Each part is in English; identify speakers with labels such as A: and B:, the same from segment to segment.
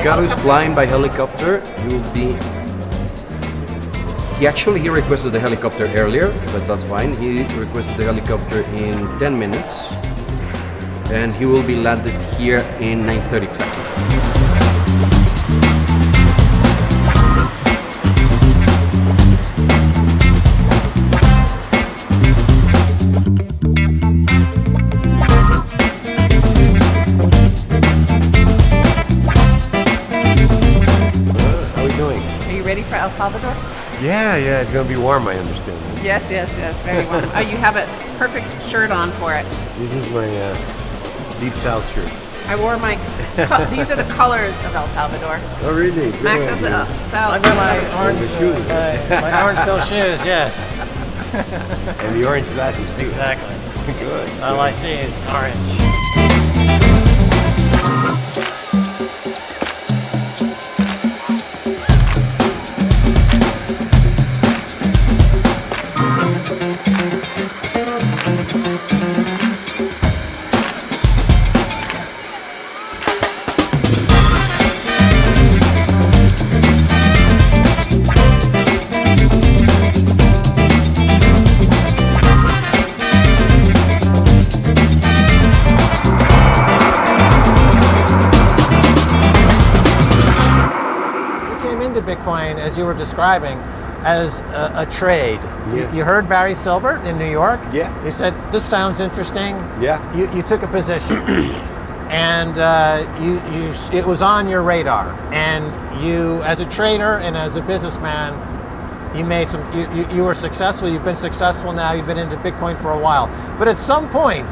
A: Ricardo is flying by helicopter. He requested the helicopter earlier, but that's fine. He requested the helicopter in 10 minutes, and he will be landed here in 9:30 exactly.
B: For El Salvador?
C: Yeah, it's going to be warm, I understand.
B: Yes, very warm. Oh, you have a perfect shirt on for it.
C: This is my Deep South shirt.
B: I wore my, these are the colors of El Salvador.
C: Oh, really? Good.
B: Max has the South.
D: I've got my orange
C: shoes.
D: My orange fill shoes, yes.
C: And the orange glasses, too.
D: Exactly.
C: Good.
D: All I see is orange. Bitcoin, as you were describing, as a trade.
C: Yeah.
D: You heard Barry Silbert in New York?
C: Yeah.
D: You said, this sounds interesting.
C: Yeah.
D: You took a position. And it was on your radar. And you, as a trader and as a businessman, you were successful. You've been successful now. You've been into Bitcoin for a while. But at some point,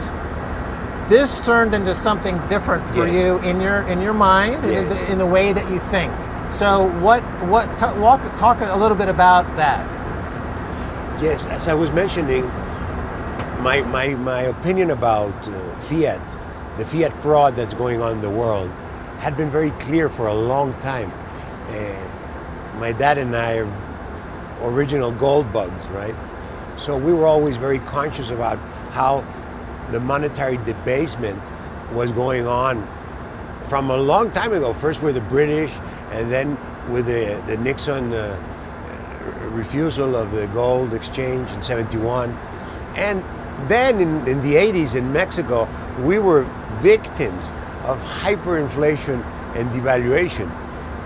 D: this turned into something different for you in your mind, in the way that you think. So talk a little bit about that.
C: Yes, as I was mentioning, my opinion about fiat, the fiat fraud that's going on in the world, had been very clear for a long time. My dad and I are original gold bugs, right? So we were always very conscious about how the monetary debasement was going on from a long time ago. First with the British, and then with the Nixon refusal of the gold exchange in '71. And then in the 80s in Mexico, we were victims of hyperinflation and devaluation.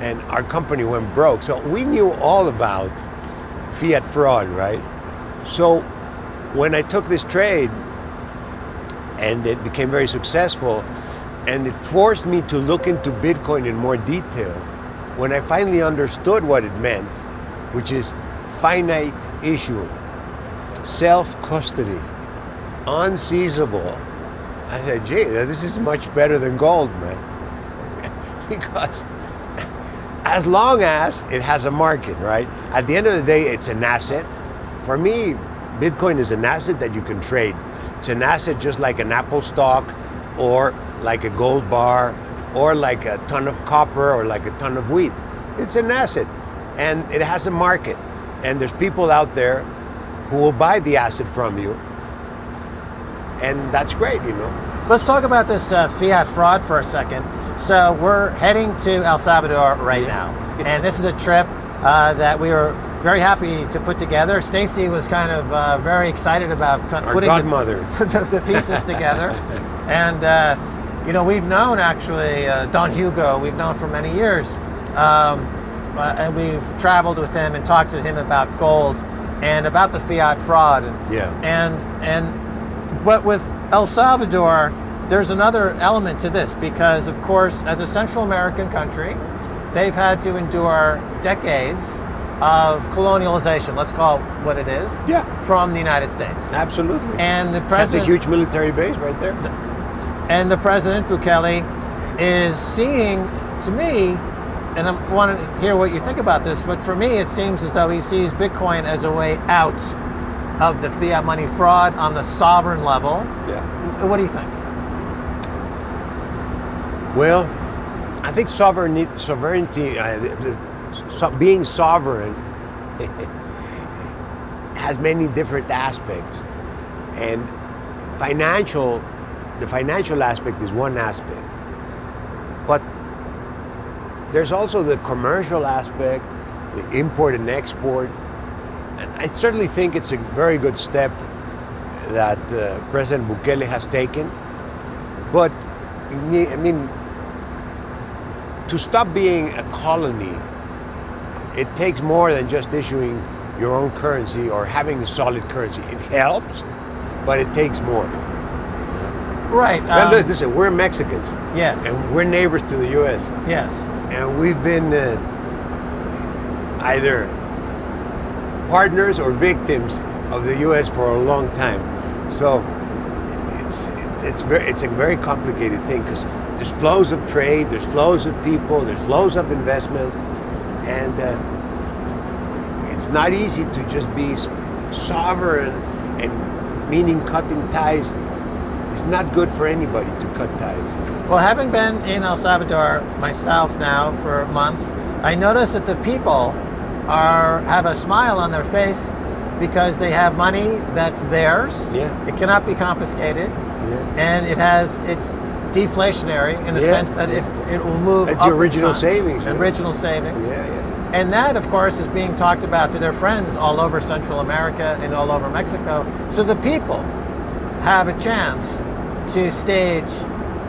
C: And our company went broke. So we knew all about fiat fraud, right? So when I took this trade, and it became very successful, and it forced me to look into Bitcoin in more detail, when I finally understood what it meant, which is finite issue, self-custody, unseizable, I said, gee, this is much better than gold, man. Because as long as it has a market, right? At the end of the day, it's an asset. For me, Bitcoin is an asset that you can trade. It's an asset just like an Apple stock, or like a gold bar, or like a ton of copper, or like a ton of wheat. It's an asset, and it has a market. And there's people out there who will buy the asset from you, and that's great, you know.
D: Let's talk about this fiat fraud for a second. So we're heading to El Salvador right now, and this is a trip that we were very happy to put together. Stacy was kind of very excited about putting the pieces together. And you know, we've known actually Don Hugo, we've known for many years. And we've traveled with him and talked to him about gold and about the fiat fraud. But with El Salvador, there's another element to this, because of course, as a Central American country, they've had to endure decades of colonialization, let's call it what it is, from the United States.
C: Absolutely.
D: And the
C: That's
D: president,
C: a huge military base right there.
D: And the President Bukele is seeing, to me, and I want to hear what you think about this, but for me it seems as though he sees Bitcoin as a way out of the fiat money fraud on the sovereign level.
C: Yeah.
D: What do you think?
C: Well, I think sovereignty, being sovereign has many different aspects, and the financial aspect is one aspect, but there's also the commercial aspect, the import and export, and I certainly think it's a very good step that President Bukele has taken, but I mean, to stop being a colony, it takes more than just issuing your own currency or having a solid currency. It helps, but it takes more.
D: Right.
C: Well, listen, we're Mexicans.
D: Yes.
C: And we're neighbors to the U.S.
D: Yes.
C: And we've been either partners or victims of the U.S. for a long time. So it's a very complicated thing because there's flows of trade, there's flows of people, there's flows of investment, and it's not easy to just be sovereign, and meaning cutting ties. It's not good for anybody to cut ties.
D: Well, having been in El Salvador myself now for months, I noticed that the people have a smile on their face because they have money that's theirs.
C: Yeah.
D: It cannot be confiscated,
C: Yeah.
D: and it's deflationary in the
C: Yeah.
D: sense that it will move.
C: It's
D: up
C: the
D: in
C: original
D: time.
C: savings. Yeah.
D: Original savings.
C: Yeah, yeah.
D: And that, of course, is being talked about to their friends all over Central America and all over Mexico. So the people have a chance to stage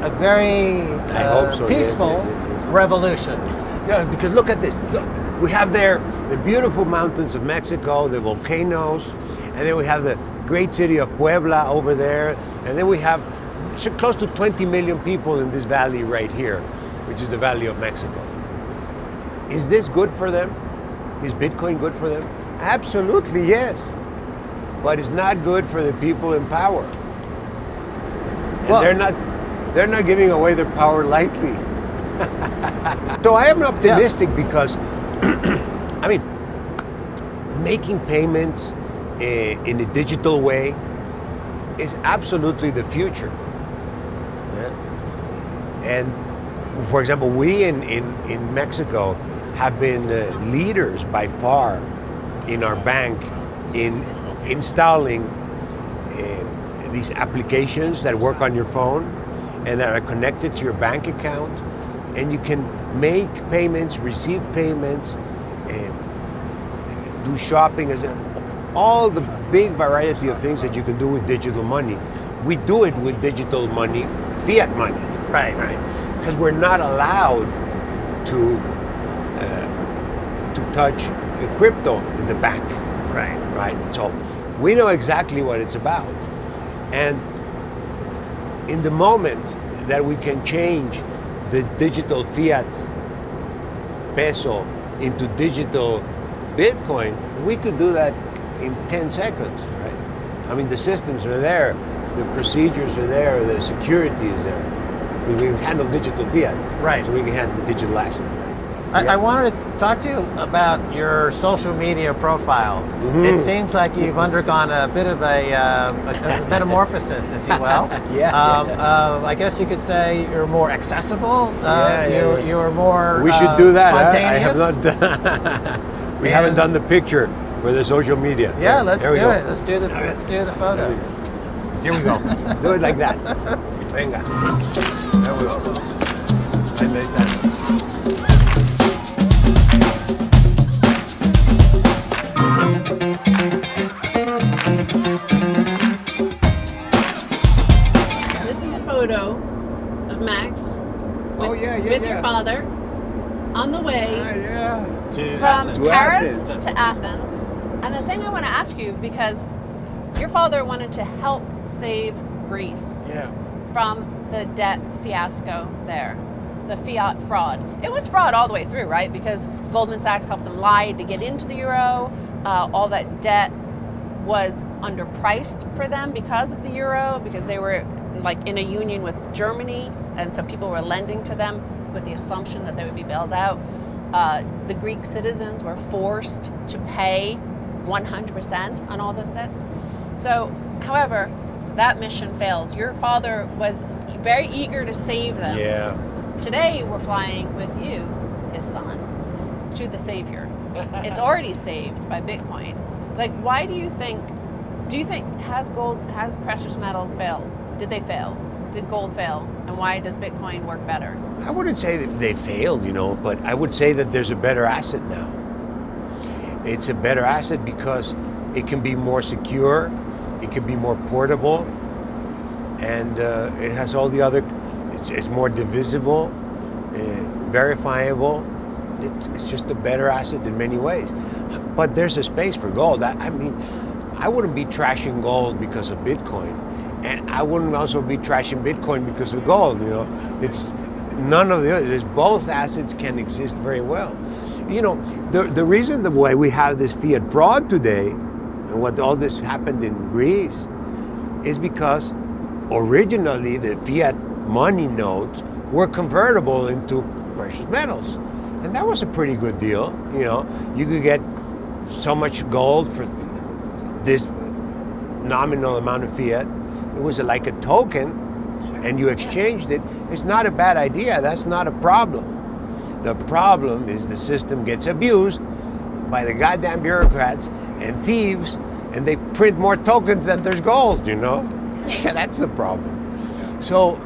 D: a very
C: I hope so, yes,
D: peaceful
C: yes, yes.
D: revolution.
C: Yeah, because look at this. Look, we have there the beautiful mountains of Mexico, the volcanoes, and then we have the great city of Puebla over there, and then we have close to 20 million people in this valley right here, which is the Valley of Mexico. Is this good for them? Is Bitcoin good for them? Absolutely, yes. But it's not good for the people in power. And
D: Well-
C: they're not giving away their power lightly. So I am optimistic because, I mean, making payments in a digital way is absolutely the future. Yeah? And for example, we in Mexico have been leaders by far in our bank in installing these applications that work on your phone and that are connected to your bank account, and you can make payments, receive payments, do shopping, all the big variety of things that you can do with digital money. We do it with digital money, fiat money.
D: Right.
C: Because we're not allowed to touch crypto in the bank. Right. So we know exactly what it's about. And in the moment that we can change the digital fiat peso into digital Bitcoin, we could do that in 10 seconds, right? I mean, the systems are there, the procedures are there, the security is there. We can handle digital fiat,
D: Right.
C: so we can handle digital asset. Right?
D: I wanted to talk to you about your social media profile. It seems like you've undergone a bit of a metamorphosis, if you will. I guess you could say you're more accessible. You're more
C: We should do that. Huh?
D: spontaneous.
C: I have not done. We haven't done the picture for the social media.
D: Yeah, let's do
C: There we go.
D: it. Let's do the photo.
C: Here we go. Do it like that. Venga. There we go. And like that.
B: This is a photo of Max with your father on the way from
C: To
B: Paris
C: Athens.
B: to Athens. And the thing I want to ask you, because your father wanted to help save Greece
C: Yeah.
B: from the debt fiasco there, the fiat fraud. It was fraud all the way through, right? Because Goldman Sachs helped them lie to get into the euro. All that debt was underpriced for them because of the euro, because they were like in a union with Germany And so people were lending to them with the assumption that they would be bailed out. The Greek citizens were forced to pay 100% on all this debt. So, however, that mission failed. Your father was very eager to save them.
C: Yeah.
B: Today, we're flying with you, his son, to the savior. It's already saved by Bitcoin. Like, why do you think, has precious metals failed? Did they fail? Did gold fail? And why does Bitcoin work better?
C: I wouldn't say that they failed, but I would say that there's a better asset now. It's a better asset because it can be more secure, it can be more portable, and it has all the other, it's more divisible, verifiable. It's just a better asset in many ways. But there's a space for gold. I mean, I wouldn't be trashing gold because of Bitcoin. And I wouldn't also be trashing Bitcoin because of gold, It's none of the others. Both assets can exist very well. The reason why we have this fiat fraud today, and what all this happened in Greece, is because originally the fiat money notes were convertible into precious metals. And that was a pretty good deal, You could get so much gold for this nominal amount of fiat. It was like a token, and you exchanged it. It's not a bad idea. That's not a problem. The problem is the system gets abused by the goddamn bureaucrats and thieves, and they print more tokens than there's gold, Yeah, that's the problem. So,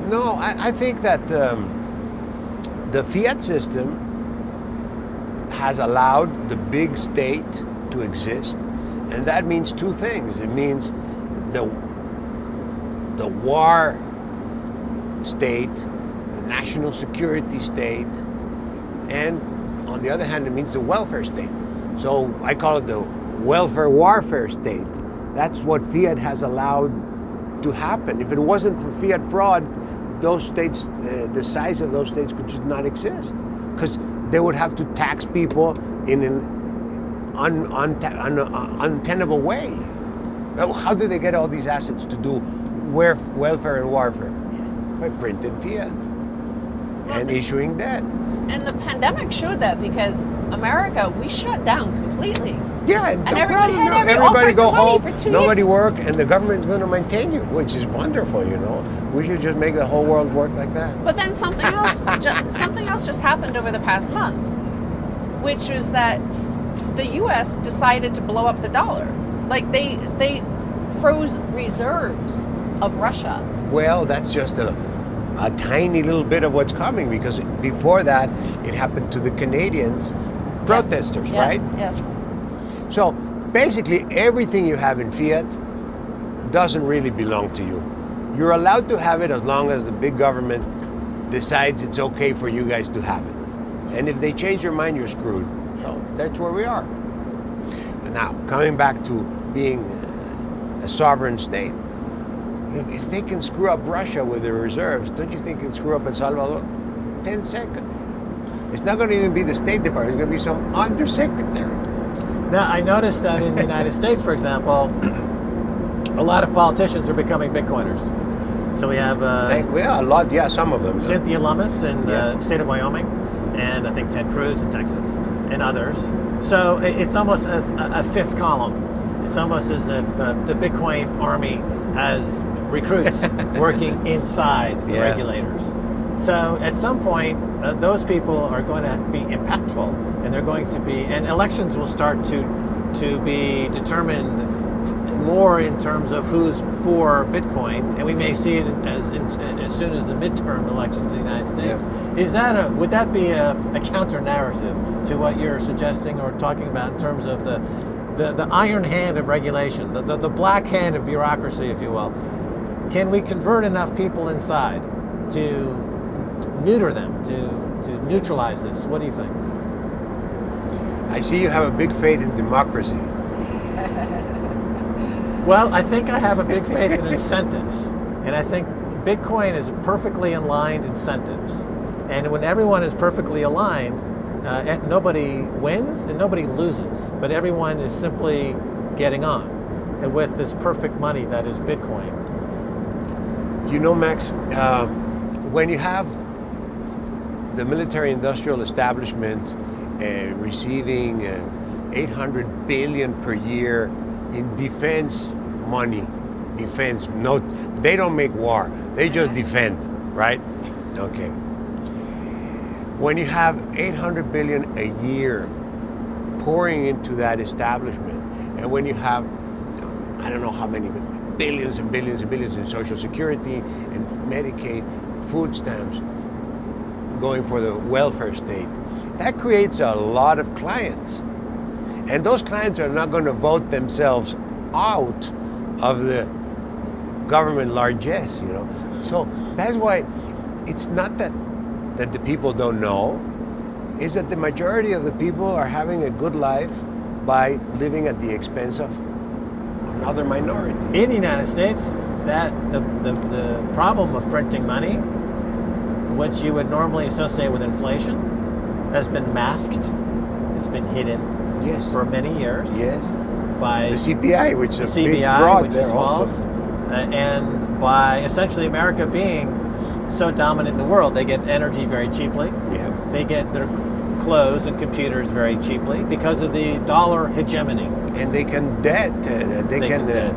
C: no, I think that the fiat system has allowed the big state to exist, and that means two things. It means the war state, the national security state, and on the other hand, it means the welfare state. So I call it the welfare warfare state. That's what fiat has allowed to happen. If it wasn't for fiat fraud, those states, the size of those states could just not exist, because they would have to tax people in an untenable way. How do they get all these assets to do welfare and warfare? By printing fiat and issuing debt.
B: And the pandemic showed that, because America, we shut down completely.
C: Yeah,
B: and everybody had all
C: everybody
B: sorts
C: go
B: of money
C: home,
B: for 2
C: nobody
B: years.
C: work, and the government's going to maintain you, which is wonderful, We should just make the whole world work like that.
B: But then something else just happened over the past month, which was that the U.S. decided to blow up the dollar. Like they froze reserves of Russia.
C: Well, that's just a tiny little bit of what's coming, because before that, it happened to the Canadians protesters, right?
B: Yes.
C: So basically, everything you have in fiat doesn't really belong to you. You're allowed to have it as long as the big government decides it's okay for you guys to have it. And if they change your mind, you're screwed. So that's where we are. Now, coming back to being a sovereign state, if they can screw up Russia with their reserves, don't you think it can screw up El Salvador? 10 seconds. It's not going to even be the State Department. It's going to be some undersecretary.
D: Now, I noticed that in the United States, for example, a lot of politicians are becoming Bitcoiners. So we have
C: some of them.
D: Cynthia Lummis in the state of Wyoming, and I think Ted Cruz in Texas, and others. So it's almost as a fifth column. It's almost as if the Bitcoin army has recruits working inside the regulators. So at some point, those people are going to be impactful, and they're going to be, and elections will start to be determined more in terms of who's for Bitcoin, and we may see it as soon as the midterm elections in the United States. Yeah. Would that be a counter narrative to what you're suggesting or talking about in terms of the iron hand of regulation, the black hand of bureaucracy, if you will? Can we convert enough people inside to neuter them, to neutralize this? What do you think?
C: I see you have a big faith in democracy.
D: Well, I think I have a big faith in incentives. And I think Bitcoin is perfectly aligned incentives. And when everyone is perfectly aligned, nobody wins and nobody loses, but everyone is simply getting on with this perfect money that is Bitcoin.
C: Max, when you have the military-industrial establishment receiving 800 billion per year in defense money, defense. No, they don't make war. They just defend, right? Okay. When you have 800 billion a year pouring into that establishment, and when you have, I don't know how many, but billions and billions and billions in Social Security and Medicaid, food stamps, going for the welfare state, that creates a lot of clients. And those clients are not going to vote themselves out of the government largesse, you know. So that's why it's not that the people don't know, is that the majority of the people are having a good life by living at the expense of another minority.
D: In the United States, that the problem of printing money, which you would normally associate with inflation, has been masked, it's been hidden
C: Yes.
D: for many years
C: Yes.
D: by
C: The CPI, which is a big
D: CBI,
C: fraud
D: which
C: there
D: is false,
C: also.
D: and by essentially America being so dominant in the world, they get energy very cheaply.
C: Yeah.
D: They get their clothes and computers very cheaply because of the dollar hegemony.
C: And they can debt, they can
D: debt.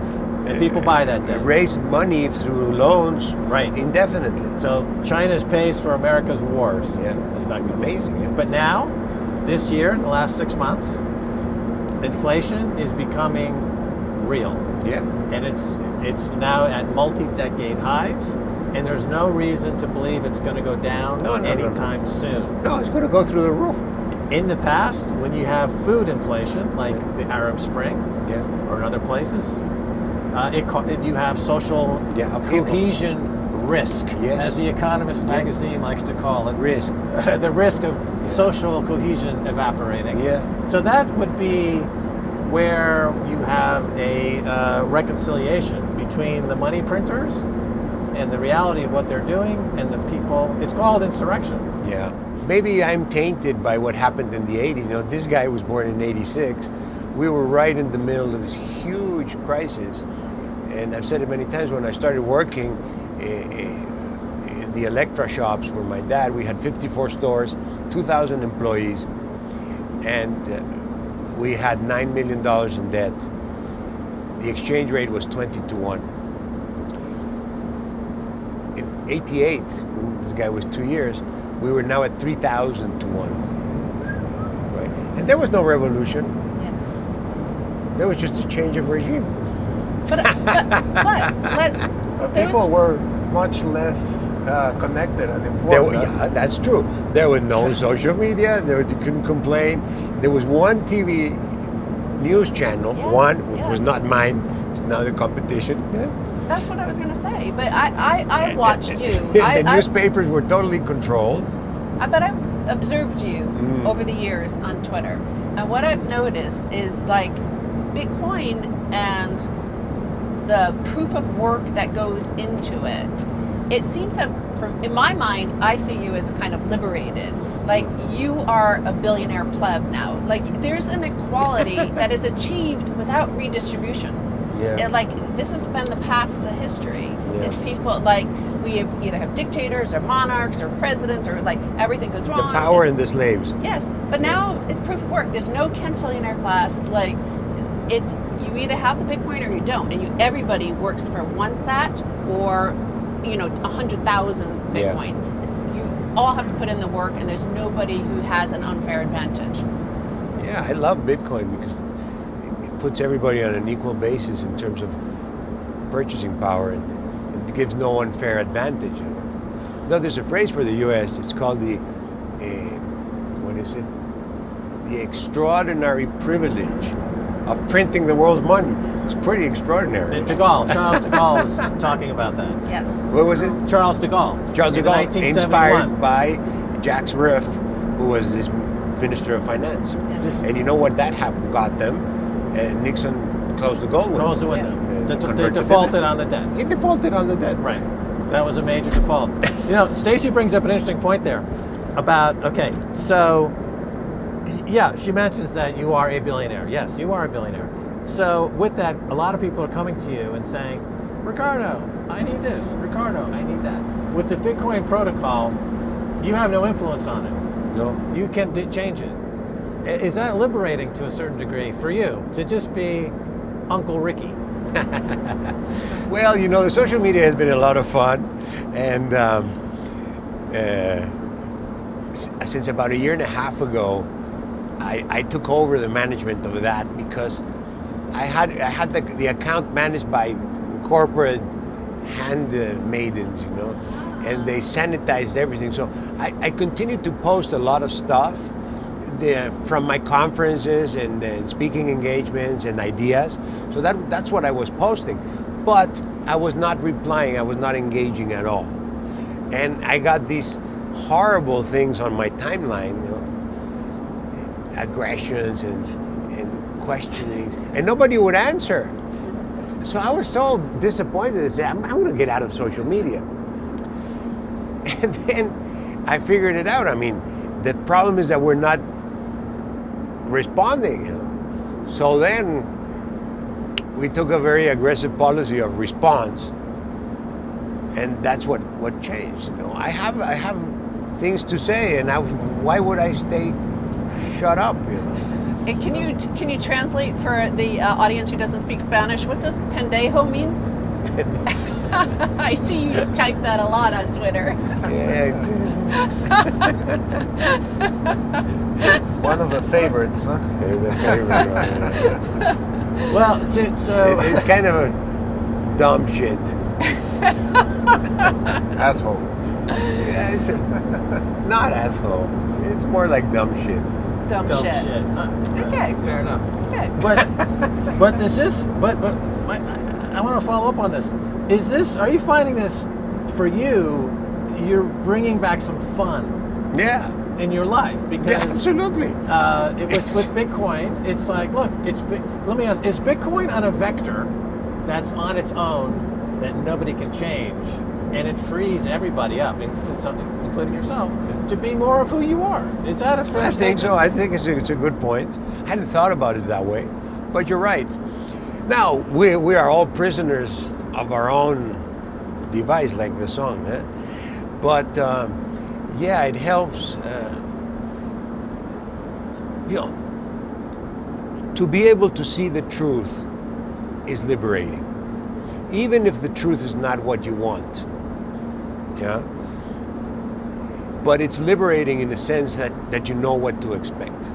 D: And people buy that debt.
C: raise money through loans
D: Right.
C: indefinitely.
D: So China's pays for America's wars.
C: Yeah.
D: Effectively.
C: Amazing. Yeah.
D: But now, this year, in the last 6 months, inflation is becoming real.
C: Yeah.
D: And it's now at multi-decade highs, and there's no reason to believe it's going to go down
C: No.
D: anytime soon.
C: No, it's going to go through the roof.
D: In the past, when you have food inflation, like the Arab Spring
C: Yeah.
D: or in other places, you have social
C: Yeah, upheaval.
D: cohesion risk,
C: Yes.
D: as the Economist magazine likes to call it.
C: Risk.
D: The risk of social cohesion evaporating.
C: Yeah.
D: So that would be where you have a reconciliation between the money printers and the reality of what they're doing and the people. It's called insurrection.
C: Yeah. Maybe I'm tainted by what happened in the 80s. You know, this guy was born in 86. We were right in the middle of this huge crisis. And I've said it many times, when I started working in the Electra shops for my dad, we had 54 stores, 2,000 employees, and we had $9 million in debt. The exchange rate was 20-1. In 88, when this guy was 2 years, we were now at 3,000-1. Right? And there was no revolution.
B: Yeah.
C: There was just a change of regime.
B: But there
E: People
B: was
E: were much less connected and informed.
C: Yeah, that's true. There was no social media. You couldn't complain. There was one TV news channel,
B: Yes,
C: one, which was
B: yes.
C: not mine. It's now the competition. Yeah.
B: that's what I was going to say. But I watch you.
C: The newspapers were totally controlled.
B: But I've observed you
C: Mm.
B: over the years on Twitter, and what I've noticed is like Bitcoin and the proof of work that goes into it. It seems that, in my mind, I see you as kind of liberated. Like you are a billionaire pleb now. Like there's an equality that is achieved without redistribution.
C: Yeah.
B: And like this has been the past, the history.
C: Yeah.
B: Is people like we either have dictators or monarchs or presidents or like everything goes
C: The
B: wrong.
C: power and the slaves.
B: Yes, but now it's proof of work. There's no quintillionaire class. Like it's you either have the Bitcoin or you don't, and everybody works for one sat or 100,000 Bitcoin.
C: Yeah.
B: You all have to put in the work, and there's nobody who has an unfair advantage.
C: Yeah, I love Bitcoin because it puts everybody on an equal basis in terms of purchasing power, and it gives no unfair advantage. Though there's a phrase for the U.S. It's called the the extraordinary privilege of printing the world's money. It's pretty extraordinary.
D: And Charles de Gaulle was talking about that.
B: Yes.
C: What was it?
D: Charles de Gaulle.
C: Charles de
D: in
C: Gaulle,
D: 1971.
C: inspired by Jacques Rueff, who was this Minister of Finance.
B: Yes.
C: And you know what that got them? Nixon closed the gold window.
D: Closed the window.
C: They
D: They
C: converted
D: defaulted
C: it.
D: on the debt.
C: He defaulted on the debt.
D: Right. That was a major default. Stacy brings up an interesting point there about, okay, so, yeah, she mentions that you are a billionaire. Yes, you are a billionaire. So with that, a lot of people are coming to you and saying, Ricardo, I need this. Ricardo, I need that. with the Bitcoin protocol, you have no influence on it.
C: No.
D: You can change it. Is that liberating to a certain degree for you to just be Uncle Ricky?
C: Well, you know, the social media has been a lot of fun, and since about a year and a half ago, I took over the management of that because I had the account managed by corporate handmaidens, you know, and they sanitized everything. So I continued to post a lot of stuff from my conferences and speaking engagements and ideas. So that's what I was posting. But I was not replying, I was not engaging at all. And I got these horrible things on my timeline, you know, aggressions and questionings, and nobody would answer. So I was so disappointed. I said, I'm going to get out of social media. And then I figured it out. I mean, the problem is that we're not responding. You know? So then we took a very aggressive policy of response, and that's what changed. You know, I have things to say, and why would I stay shut up? You know.
B: And can you translate for the audience who doesn't speak Spanish? What does pendejo mean? I see you type that a lot on Twitter.
C: Yeah.
E: One of the favorites, huh?
C: It's a favorite, right?
D: Well, so
C: It's kind of a dumb shit.
E: Asshole.
C: Yeah, it's not asshole. It's more like dumb shit.
B: Dumb
D: dumb
B: shit.
D: shit.
B: Okay.
D: Fair enough.
B: Okay.
D: But this is I want to follow up on this. Are you finding this for you? You're bringing back some fun
C: Yeah.
D: in your life because
C: Yeah, absolutely.
D: it was with Bitcoin. It's like, look, let me ask: is Bitcoin on a vector that's on its own that nobody can change, and it frees everybody up, including yourself, to be more of who you are? Is that a fair
C: I think
D: statement?
C: so. I think it's a good point. I hadn't thought about it that way, but you're right. Now we are all prisoners of our own device, like the song. Eh? But yeah, it helps. You know, to be able to see the truth is liberating, even if the truth is not what you want. Yeah. But it's liberating in the sense that you know what to expect.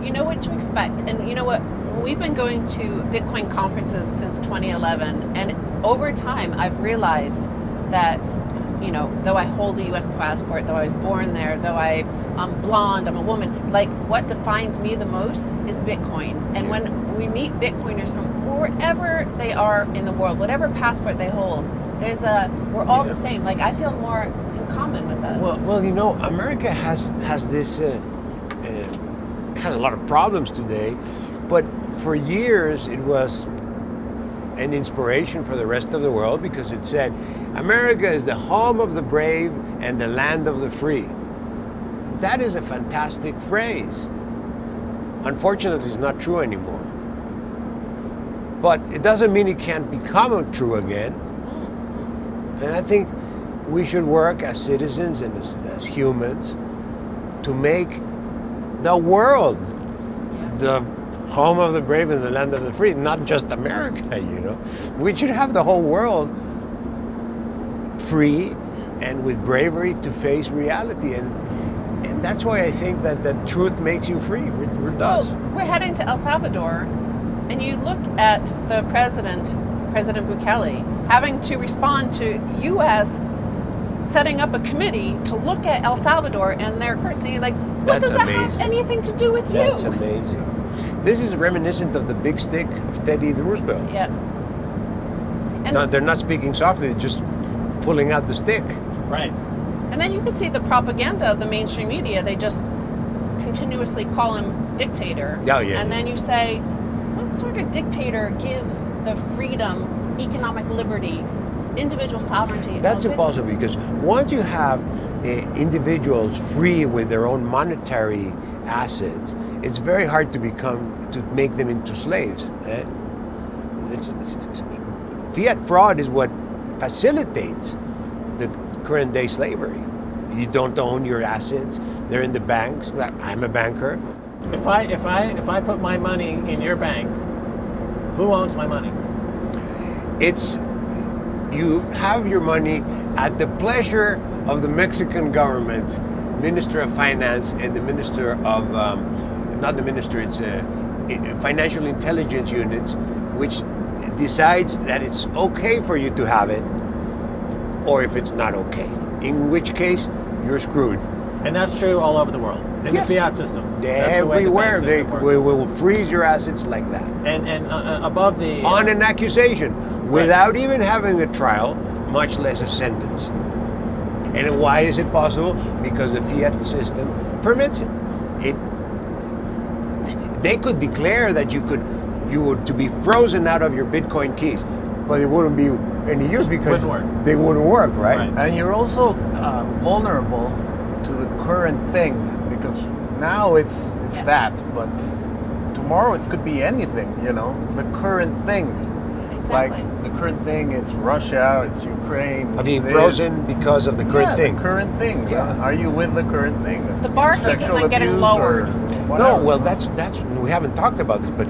B: You know what to expect. And you know what? We've been going to Bitcoin conferences since 2011. And over time, I've realized that, you know, though I hold a U.S. passport, though I was born there, though I'm blonde, I'm a woman, like what defines me the most is Bitcoin. And when we meet Bitcoiners from wherever they are in the world, whatever passport they hold, we're all the same. Like I feel more in common with us.
C: Well, you know, America has this has a lot of problems today, but for years it was an inspiration for the rest of the world because it said, America is the home of the brave and the land of the free. That is a fantastic phrase. Unfortunately, it's not true anymore. But it doesn't mean it can't become true again. And I think we should work as citizens and as humans to make the world the home of the brave and the land of the free, not just America, you know. We should have the whole world free and with bravery to face reality. And that's why I think that the truth makes you free. It does.
B: Well, we're heading to El Salvador, and you look at the President Bukele, having to respond to U.S. setting up a committee to look at El Salvador and their currency. Like, what
C: That's
B: does that
C: amazing.
B: have anything to do with you?
C: That's amazing. This is reminiscent of the big stick of Teddy Roosevelt.
B: Yeah. And,
C: No, they're not speaking softly, they're just pulling out the stick.
D: Right.
B: and then you can see the propaganda of the mainstream media. They just continuously call him dictator.
C: Oh, yeah.
B: And then you say, what sort of dictator gives the freedom, economic liberty, individual sovereignty?
C: That's
B: of Bitcoin?
C: impossible because once you have individuals free with their own monetary assets, it's very hard to make them into slaves. Fiat fraud is what facilitates the current day slavery. You don't own your assets. They're in the banks. I'm a banker.
D: If I put my money in your bank, who owns my money?
C: It's, you have your money at the pleasure of the Mexican government, Minister of Finance and the Minister of, not the minister, it's Financial Intelligence Units, which decides that it's okay for you to have it, or if it's not okay. In which case, you're screwed.
D: And that's true all over the world. In
C: Yes.
D: the fiat system. That's the way the
C: Everywhere,
D: bank
C: they
D: system works.
C: will freeze your assets like that.
D: And above the...
C: On an accusation, without even having a trial, much less a sentence. And why is it possible? Because the fiat system permits it. They could declare that you were to be frozen out of your Bitcoin keys, but it wouldn't be any use because
D: Wouldn't work.
C: they wouldn't work, right?
D: Right.
E: And you're also vulnerable to the current thing, because now it's
B: Yes.
E: that, but tomorrow it could be anything, you know, the current thing.
B: Exactly.
E: Like the current thing, it's Russia, it's Ukraine.
C: I mean,
E: it's
C: frozen because of the current
E: yeah,
C: thing.
E: The current thing.
C: Yeah.
E: Are you with the current thing?
B: The bar keeps
E: Sexual
B: on getting
E: abuse
B: lowered.
E: or
C: No,
E: whatever.
C: well, that's we haven't talked about this, but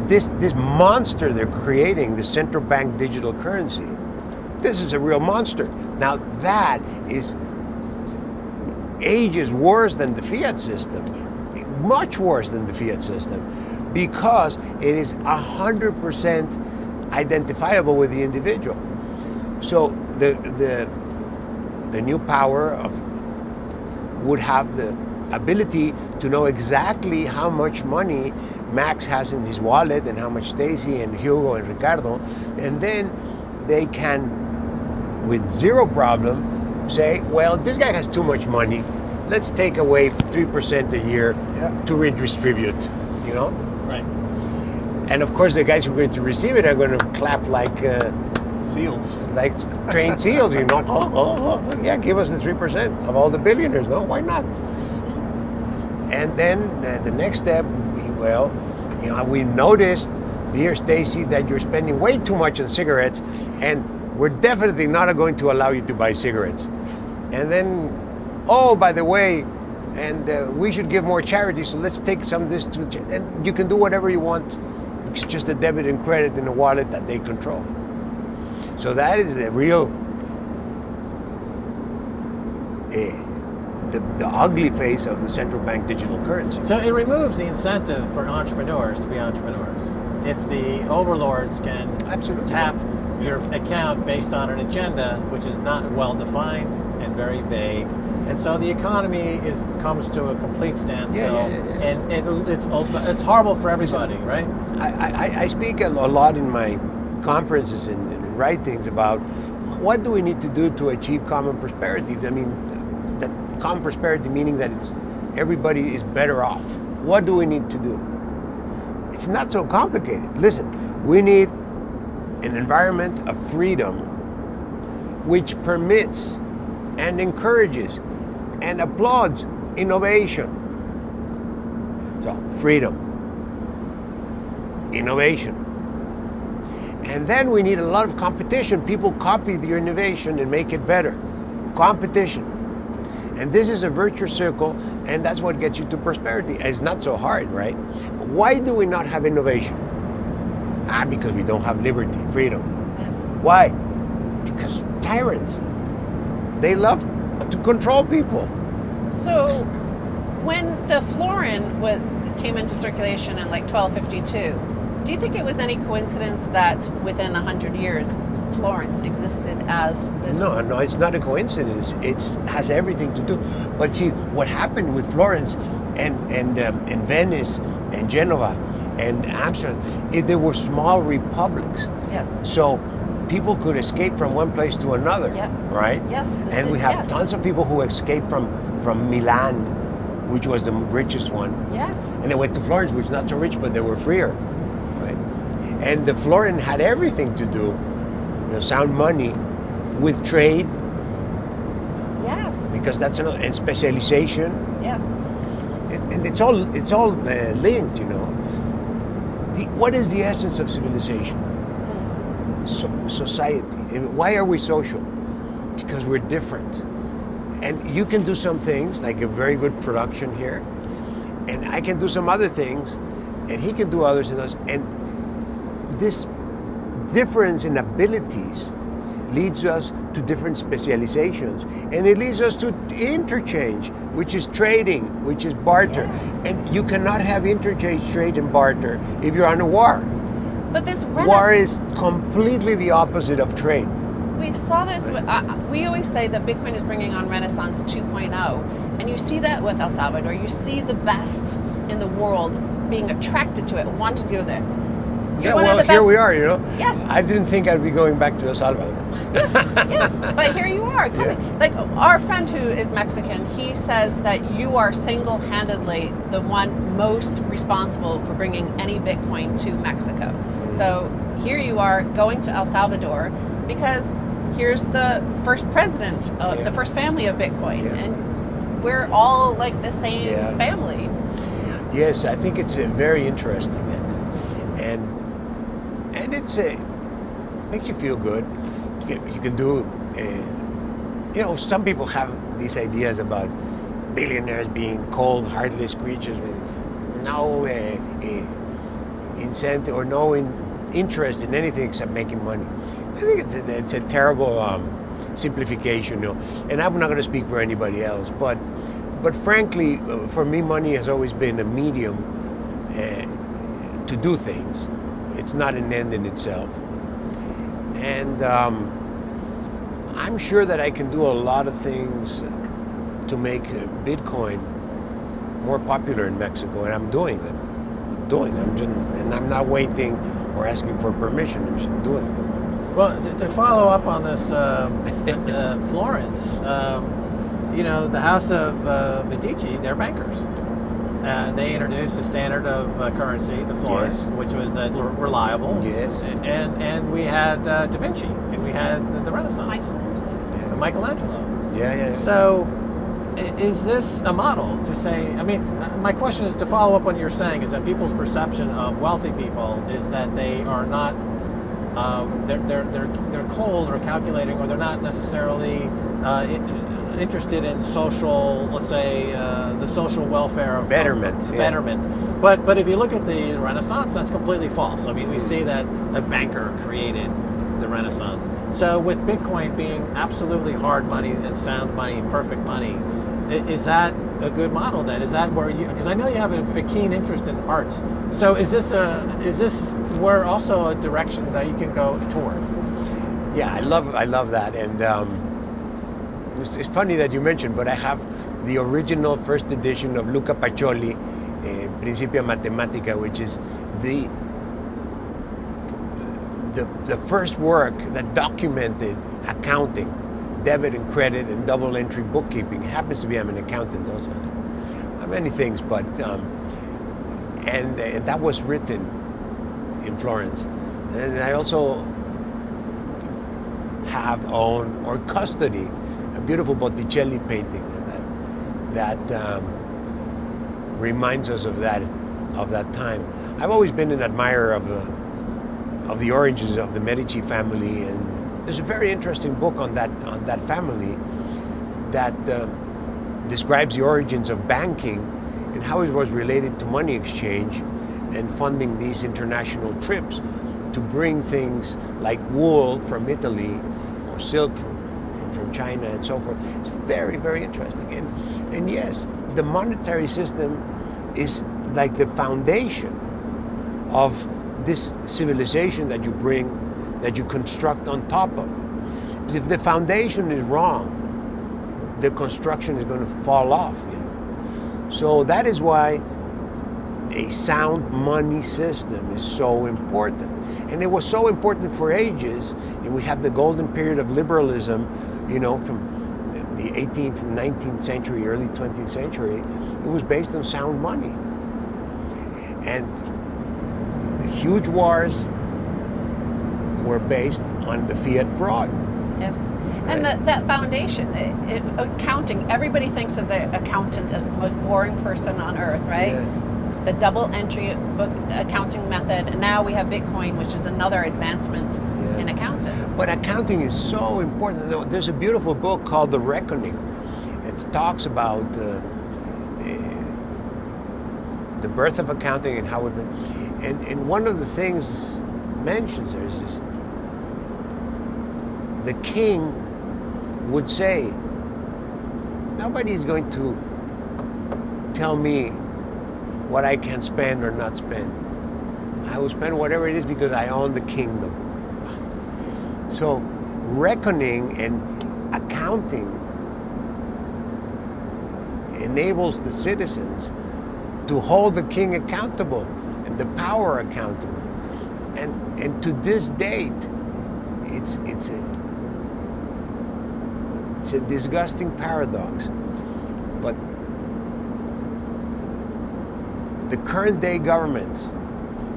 C: this monster they're creating, the central bank digital currency, this is a real monster. Now that is ages worse than the fiat system, much worse than the fiat system, because it is 100% identifiable with the individual. So the new power of would have the ability to know exactly how much money Max has in his wallet and how much Stacy and Hugo and Ricardo, and then they can, with zero problem, say, well, this guy has too much money. Let's take away 3% a year to redistribute, you know?
D: Right.
C: And of course, the guys who are going to receive it are going to clap like
E: Seals.
C: trained seals, you know? Yeah, give us the 3% of all the billionaires. No, why not? And then the next step would be, well, you know, we noticed, dear Stacy, that you're spending way too much on cigarettes, and we're definitely not going to allow you to buy cigarettes. And then, oh, by the way, and we should give more charity, so let's take some of this to, and you can do whatever you want. It's just a debit and credit in a wallet that they control. So that is the real, the ugly face of the central bank digital currency.
D: So it removes the incentive for entrepreneurs to be entrepreneurs. If the overlords can
C: Absolutely.
D: tap your account based on an agenda which is not well defined and very vague, and so the economy comes to a complete standstill,
C: Yeah.
D: and it's horrible for everybody, right?
C: I speak a lot in my conferences and writings about what do we need to do to achieve common prosperity. I mean, that common prosperity meaning that everybody is better off. What do we need to do? It's not so complicated. Listen, we need an environment of freedom which permits and encourages and applauds innovation. So, freedom, innovation. And then we need a lot of competition. People copy your innovation and make it better. Competition. And this is a virtuous circle, and that's what gets you to prosperity. It's not so hard, right? Why do we not have innovation? Because we don't have liberty, freedom.
B: Yes.
C: Why? Because tyrants, they love to control people.
B: So, when the florin came into circulation in like 1252, do you think it was any coincidence that within 100 years, florins existed as this?
C: No, it's not a coincidence. It has everything to do. But see, what happened with Florence and Venice and Genova and Amsterdam, there were small republics.
B: Yes.
C: So people could escape from one place to another.
B: Yes.
C: Right?
B: Yes.
C: And we have tons of people who escaped from Milan, which was the richest one.
B: Yes.
C: And they went to Florence, which is not so rich, but they were freer. Right? And the florin had everything to do, sound money, with trade,
B: Yes.
C: because that's and specialization.
B: Yes.
C: And it's all linked, What is the essence of civilization? Society. And why are we social? because we're different. And you can do some things, like a very good production here, and I can do some other things, and he can do others and others. And this difference in abilities leads us to different specializations, and it leads us to interchange, which is trading, which is barter. And you cannot have interchange, trade, and barter if you're on a war.
B: But this
C: War is completely the opposite of trade.
B: we saw this. We always say that Bitcoin is bringing on Renaissance 2.0, and you see that with El Salvador. You see the best in the world being attracted to it, want to go there.
C: Yeah, well, here we are, you know.
B: Yes.
C: I didn't think I'd be going back to El Salvador.
B: Yes, yes. But here you are coming.
C: Yeah.
B: Like our friend who is Mexican, he says that you are single-handedly the one most responsible for bringing any Bitcoin to Mexico. So here you are going to El Salvador because here's the first president, the first family of Bitcoin, and we're all like the same family.
C: Yes, I think it's very interesting, and it's makes you feel good. You can do, you know, some people have these ideas about billionaires being cold, heartless creatures with no incentive or no interest in anything except making money. I think it's a terrible simplification, you know. And I'm not going to speak for anybody else, but frankly, for me, money has always been a medium to do things. It's not an end in itself. And I'm sure that I can do a lot of things to make Bitcoin more popular in Mexico, and I'm doing them. And I'm not waiting or asking for permission. I'm just doing them.
D: Well, to follow up on this, Florence, you know, the House of Medici, they're bankers. They introduced a standard of currency, the florins, which was reliable.
C: Yes.
D: And we had Da Vinci, and we had the Renaissance. Michelangelo.
C: Yeah.
D: So, is this a model to say? I mean, my question is to follow up on what you're saying is that people's perception of wealthy people is that they are not. They're cold or calculating, or they're not necessarily interested in social, let's say, the social welfare of
C: betterment.
D: Betterment. But if you look at the Renaissance, that's completely false. I mean, we see that a banker created the Renaissance. So with Bitcoin being absolutely hard money and sound money, perfect money, is that a good model then? Is that where you, because I know you have a keen interest in art. So is this where also a direction that you can go toward?
C: Yeah, I love that. And it's funny that you mentioned, but I have the original first edition of Luca Pacioli, Principia Mathematica, which is the first work that documented accounting, debit and credit and double entry bookkeeping. It happens to be I'm an accountant also. Many things, but and that was written in Florence. And I also own or custody a beautiful Botticelli painting that reminds us of that time. I've always been an admirer of the origins of the Medici family, and there's a very interesting book on that family that describes the origins of banking and how it was related to money exchange and funding these international trips to bring things like wool from Italy or silk from China and so forth. It's very, very interesting. And yes, the monetary system is like the foundation of this civilization that you bring, that you construct on top of. Because if the foundation is wrong, the construction is going to fall off. You know? So that is why a sound money system is so important. And it was so important for ages, and we have the golden period of liberalism, you know, from the 18th and 19th century, early 20th century. It was based on sound money. And huge wars were based on the fiat fraud.
B: Yes. And that foundation, accounting, everybody thinks of the accountant as the most boring person on earth, right?
C: Yeah.
B: the double entry book accounting method, and now we have Bitcoin, which is another advancement in accounting.
C: But accounting is so important. There's a beautiful book called The Reckoning. It talks about the birth of accounting and how it, and one of the things mentions there is this, the king would say, nobody's going to tell me what I can spend or not spend. I will spend whatever it is because I own the kingdom. So reckoning and accounting enables the citizens to hold the king accountable and the power accountable. And to this date, it's a disgusting paradox. But the current day governments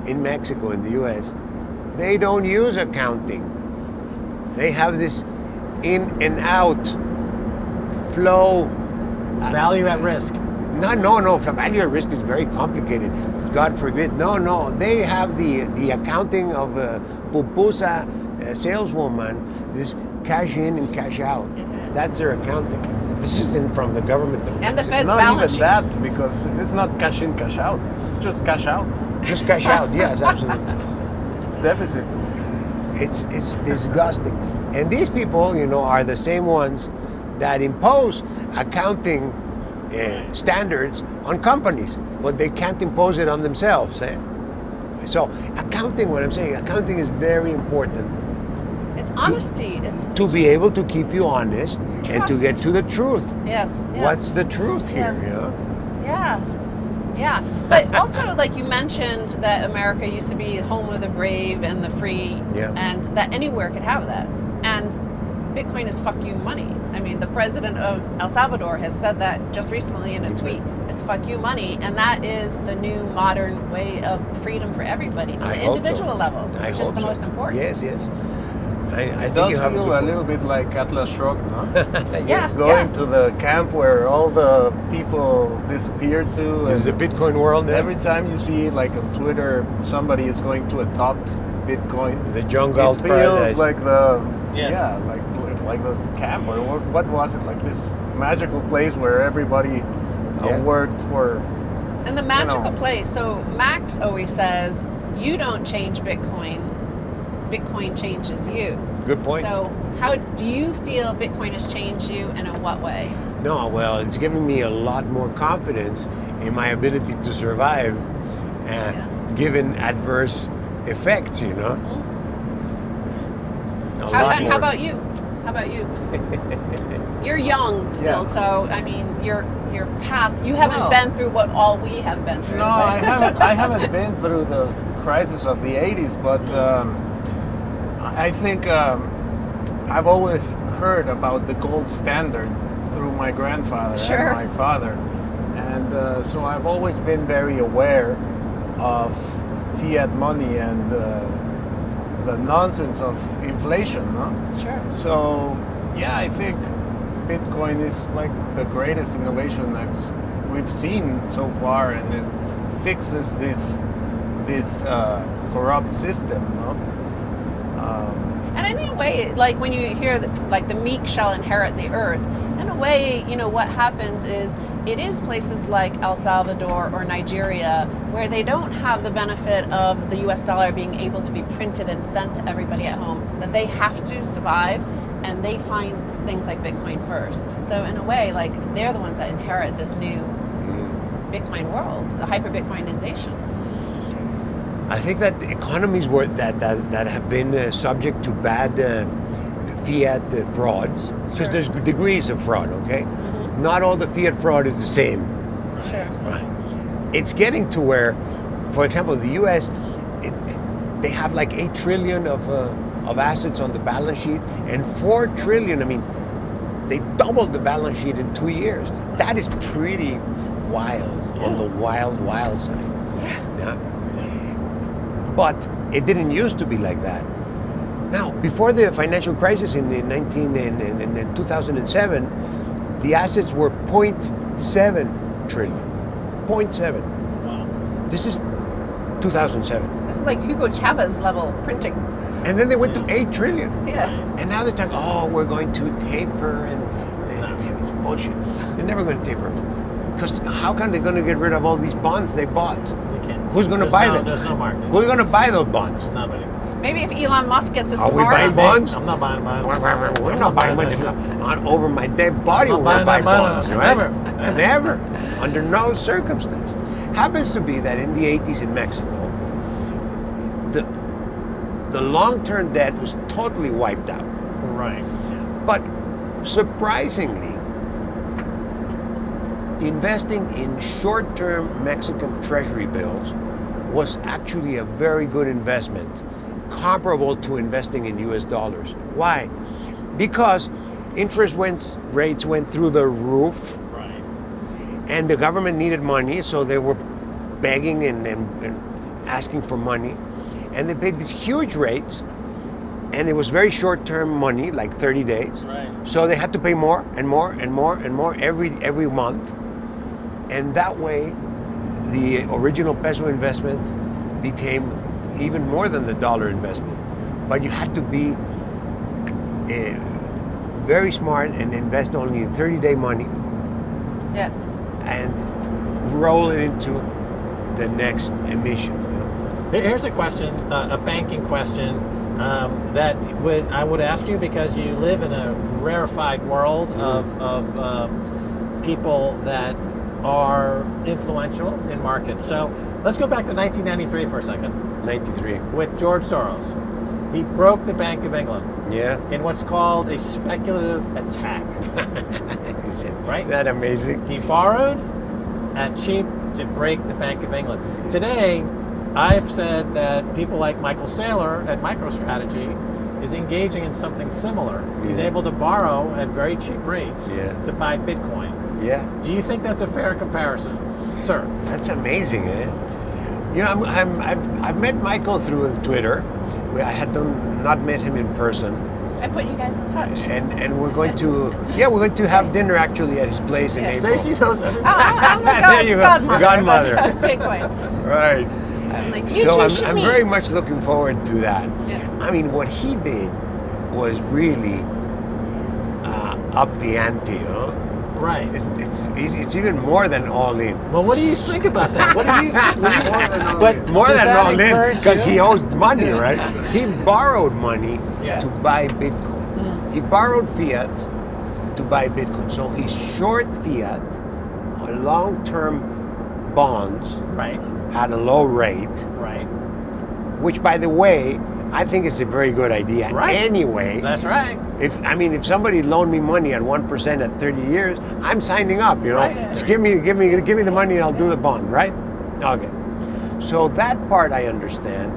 C: in Mexico and the US, they don't use accounting. They have this in and out flow.
D: Value at risk.
C: No. Value at risk is very complicated. God forbid. No. They have the accounting of a pupusa saleswoman, this cash in and cash out. That's their accounting. This isn't from the government of
B: And the
C: Mexico.
B: Fed's
E: Not
B: balance sheet.
E: even that, because it's not cash in, cash out. It's just cash out.
C: Just cash out, yes, absolutely.
E: It's deficit.
C: It's disgusting. And these people, are the same ones that impose accounting standards on companies, but they can't impose it on themselves. So accounting, what I'm saying, accounting is very important
B: It's honesty. It's
C: to be able to keep you honest and to
B: Trust.
C: get to the truth.
B: Yes.
C: What's the truth here?
B: Yes. Yeah. But also, like you mentioned, that America used to be home of the brave and the free, and that anywhere could have that. And Bitcoin is fuck you money. I mean, the president of El Salvador has said that just recently in a tweet. It's fuck you money, and that is the new modern way of freedom for everybody on the individual level, which is the most important.
C: Yes. I
E: It
C: think
E: does
C: you have
E: feel a little bit like Atlas Shrugged, no?
B: Yeah.
E: Going to the camp where all the people disappeared to.
C: This is a Bitcoin world now.
E: Every time you see, like on Twitter, somebody is going to adopt Bitcoin.
C: The jungle's
E: it feels
C: paradise.
E: like the
D: Yes.
E: like the camp, or what was it, like this magical place where everybody worked for.
B: And the magical place. So Max always says, you don't change Bitcoin. Bitcoin changes you.
C: Good point.
B: So how do you feel Bitcoin has changed you, and in what way?
C: No, well, it's given me a lot more confidence in my ability to survive given adverse effects, A lot more.
B: How about you? You're young still, so I mean, your path. You haven't been through what all we have been through.
E: No, I haven't. I haven't been through the crisis of the '80s, but I think I've always heard about the gold standard through my grandfather and my father, and so I've always been very aware of fiat money and the nonsense of inflation, no?
B: Sure.
E: So, I think Bitcoin is like the greatest innovation we've seen so far, and it fixes this corrupt system, no?
B: And in a way, like when you hear that, like the meek shall inherit the earth, in a way, what happens is it is places like El Salvador or Nigeria where they don't have the benefit of the US dollar being able to be printed and sent to everybody at home, that they have to survive, and they find things like Bitcoin first. So in a way, like they're the ones that inherit this new Bitcoin world, the hyper-Bitcoinization.
C: I think that economies that have been subject to bad fiat frauds, because there's degrees of fraud, okay? Mm-hmm. Not all the fiat fraud is the same.
B: Sure.
C: Right. It's getting to where, for example, the U.S., they have like 8 trillion of assets on the balance sheet, and 4 trillion. I mean, they doubled the balance sheet in 2 years. That is pretty wild, on the wild side. Yeah. But it didn't used to be like that. Now, before the financial crisis in 2007, the assets were 0.7 trillion. 0.7.
D: Wow.
C: This is 2007.
B: This is like Hugo Chavez level printing.
C: And then they went to 8 trillion.
B: Yeah.
C: And now they're talking, oh, we're going to taper and bullshit. They're never going to taper. Because how come they're going to get rid of all these bonds they bought?
D: They can't.
C: Who's going to buy them?
D: There's no market.
C: Who's going to buy those bonds?
D: Nobody.
B: Maybe if Elon Musk gets us
C: Are
B: to
C: we
B: Mars.
C: buying bonds?
D: I'm not buying bonds.
C: We're not buying bonds. Not over my dead body
D: I'm
C: will
D: not
C: buy
D: buying
C: bonds.
D: bonds.
C: Right?
D: Never.
C: Never. Under no circumstance. Happens to be that in the 80s in Mexico, the long-term debt was totally wiped out.
D: Right.
C: But surprisingly, investing in short-term Mexican treasury bills was actually a very good investment, comparable to investing in US dollars. Why? Because interest rates went through the roof,
D: Right.
C: and the government needed money, so they were begging and asking for money. And they paid these huge rates, and it was very short-term money, like 30 days.
D: Right.
C: So they had to pay more and more and more and more every month. And that way, the original peso investment became even more than the dollar investment. But you had to be very smart and invest only in 30-day money
B: Yeah.
C: and roll it into the next emission.
D: Here's a question, a banking question that I would ask you because you live in a rarefied world of people that are influential in markets. So let's go back to 1993 for a second
C: 93.
D: with George Soros. He broke the Bank of England
C: Yeah.
D: in what's called a speculative attack. Right?
C: Isn't that amazing?
D: He borrowed at cheap to break the Bank of England. Today, I've said that people like Michael Saylor at MicroStrategy is engaging in something similar. He's able to borrow at very cheap rates to buy Bitcoin.
C: Yeah.
D: Do you think that's a fair comparison, sir?
C: That's amazing, eh? You know, I've met Michael through Twitter. I had not met him in person,
B: I put you guys in touch.
C: and we're going to have dinner actually at his place in April.
D: Stacy knows everything.
B: I'm the
C: There you go.
B: godmother.
C: Godmother.
B: Bitcoin.
C: Right.
B: I'm like, you
C: So
B: two
C: I'm
B: should meet.
C: very much looking forward to that.
B: Yeah.
C: I mean, what he did was really up the ante, huh?
D: Right.
C: It's even more than all in.
D: Well, what do you think about that? What do you?
C: But more
D: does
C: than
D: that
C: all in,
D: encourage
C: because
D: you?
C: he owes money, right? He borrowed money
D: Yeah.
C: to buy Bitcoin. He borrowed fiat to buy Bitcoin. So he's short fiat on long-term bonds
D: Right.
C: at a low rate,
D: Right.
C: which, by the way, I think is a very good idea.
D: Right.
C: Anyway,
D: That's right.
C: if somebody loaned me money at 1% at 30 years, I'm signing up. You know,
D: Right.
C: just give me the money and I'll do the bond, right? Okay. So that part I understand.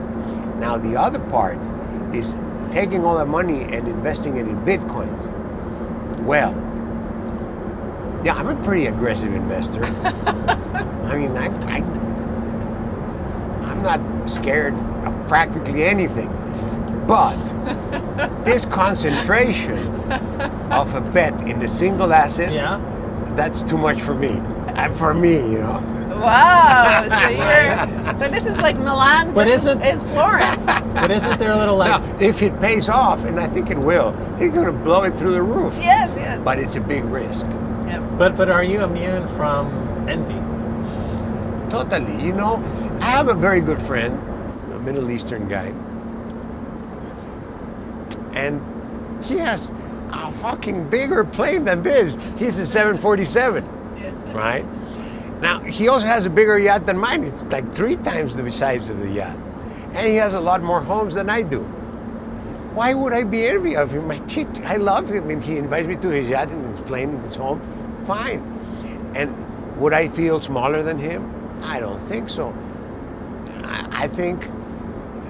C: Now the other part is taking all that money and investing it in Bitcoins. Well, yeah, I'm a pretty aggressive investor. I mean, I'm not scared of practically anything. But this concentration of a bet in a single asset,
D: Yeah.
C: that's too much for me. And for me, you know.
B: Wow. So this is like Milan
D: But
B: versus
D: isn't-
B: is Florence.
D: But isn't there a little like?
C: Now, if it pays off, and I think it will, he's going to blow it through the roof.
B: Yes, yes.
C: But it's a big risk.
B: Yep.
D: But are you immune from envy?
C: Totally. You know, I have a very good friend, a Middle Eastern guy, and he has a fucking bigger plane than this. He's a 747, right? Now, he also has a bigger yacht than mine. It's like 3 times the size of the yacht. And he has a lot more homes than I do. Why would I be envious of him? I love him, and he invites me to his yacht and his plane and his home. Fine. And would I feel smaller than him? I don't think so. I think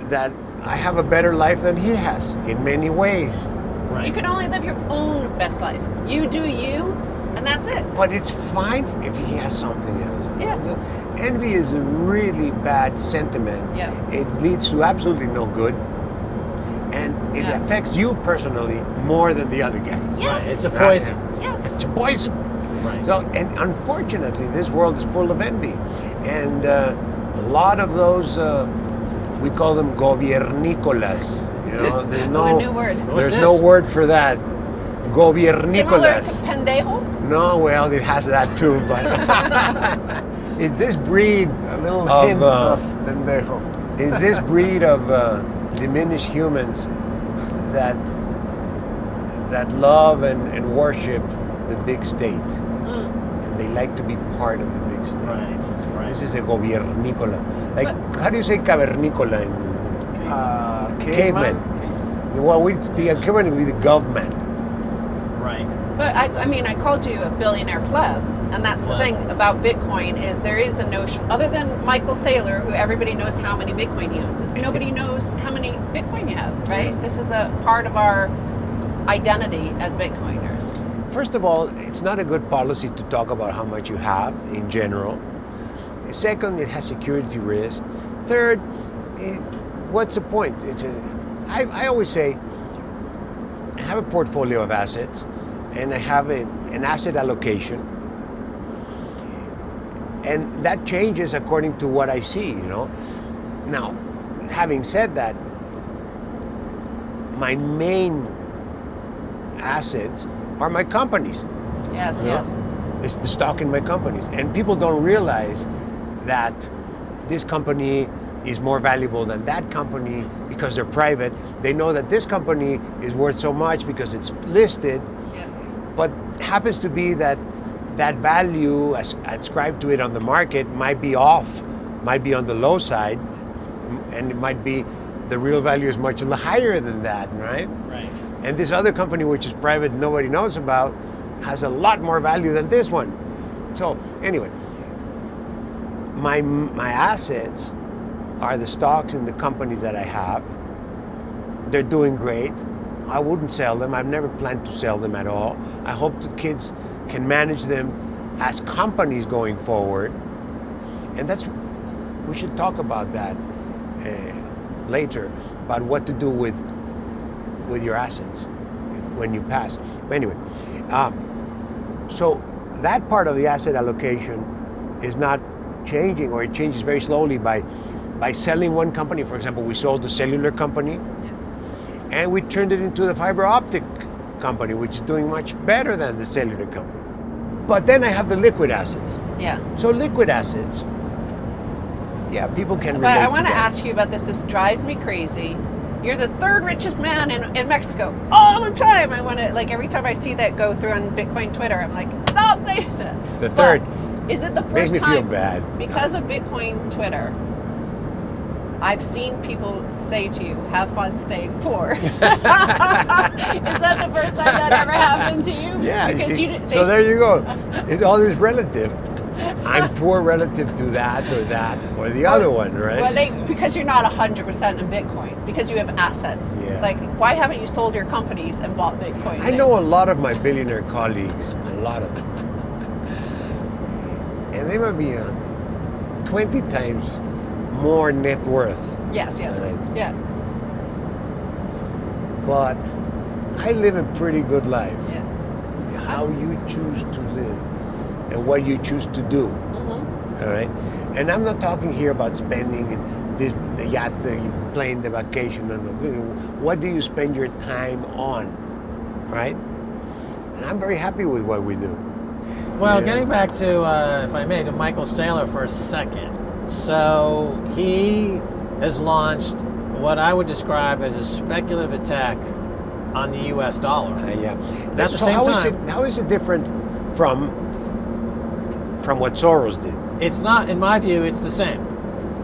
C: that I have a better life than he has in many ways.
D: Right.
B: You can only live your own best life. You do you, and that's it.
C: But it's fine if he has something else.
B: Yeah.
C: Envy is a really bad sentiment.
B: Yes.
C: It leads to absolutely no good. And it
B: Yeah.
C: affects you personally more than the other guy.
B: Yes.
D: Right. It's a poison.
B: Yes.
C: It's a poison.
D: Right.
C: So, and unfortunately, this world is full of envy. And a lot of those, we call them gobiernícolas. You know, there's
B: Oh,
C: no,
B: a new word.
C: there's
D: What's
C: no
D: this?
C: word for that.
B: Similar
C: Gobiernícolas.
B: to pendejo?
C: No, well, it has that too, but it's this breed
E: A little
C: of,
E: hint of pendejo.
C: is this breed of diminished humans that love and worship the big state, and they like to be part of the big state.
D: Right.
C: This is a gobiernícola. Like, how do you say cavernícola in caveman? Well, the equivalent would be the government.
D: Right.
B: But I mean, I called you a billionaire pleb, and that's the
D: Wow.
B: thing about Bitcoin is there is a notion, other than Michael Saylor, who everybody knows how many Bitcoin he owns, is nobody knows how many Bitcoin you have, right? This is a part of our identity as Bitcoiners.
C: First of all, it's not a good policy to talk about how much you have in general. Second, it has security risk. Third, what's the point? I always say, I have a portfolio of assets, and I have an asset allocation, and that changes according to what I see, you know. Now, having said that, my main assets are my companies.
B: Yes,
C: you know?
B: yes.
C: It's the stock in my companies, and people don't realize that this company is more valuable than that company because they're private. They know that this company is worth so much because it's listed,
B: Yeah.
C: but happens to be that that value ascribed to it on the market might be off, might be on the low side, and it might be the real value is much higher than that, right?
D: Right.
C: And this other company, which is private, nobody knows about, has a lot more value than this one. So anyway, my assets are the stocks in the companies that I have. They're doing great. I wouldn't sell them. I've never planned to sell them at all. I hope the kids can manage them as companies going forward. And we should talk about that later, about what to do with your assets when you pass. But anyway, so that part of the asset allocation is not changing, or it changes very slowly by selling one company. For example, we sold the cellular company, and we turned it into the fiber optic company, which is doing much better than the cellular company. But then I have the liquid assets.
B: Yeah.
C: So liquid assets, yeah, people can relate
B: But I
C: to
B: want to
C: that.
B: ask you about this. This drives me crazy. You're the third richest man in Mexico all the time. I want to, like, every time I see that go through on Bitcoin Twitter, I'm like, stop saying that.
C: The
B: But
C: third.
B: is it the
C: Makes
B: first
C: me
B: time?
C: feel bad.
B: Because of Bitcoin Twitter, I've seen people say to you, have fun staying poor. Is that the first time that ever happened to you?
C: Yeah,
B: Because
C: so there you go. It all is relative. I'm poor relative to that or the other one, right?
B: Well, because you're not 100% in Bitcoin, because you have assets.
C: Yeah.
B: Like, why haven't you sold your companies and bought Bitcoin?
C: I know a lot of my billionaire colleagues, a lot of them. And they might be 20 times more net worth.
B: Yes, yes.
C: Right.
B: Yeah.
C: But I live a pretty good life.
B: Yeah.
C: How you choose to live and what you choose to do.
B: Mm-hmm.
C: All right? And I'm not talking here about spending the yacht, the plane, the vacation. And what do you spend your time on? Right? And I'm very happy with what we do.
D: Well,
C: Yeah.
D: getting back to, if I may, to Michael Saylor for a second. So he has launched what I would describe as a speculative attack on the U.S. dollar.
C: Yeah.
D: At the
C: So
D: same
C: how is
D: time-
C: how is it different from what Soros did?
D: It's not, in my view, it's the same.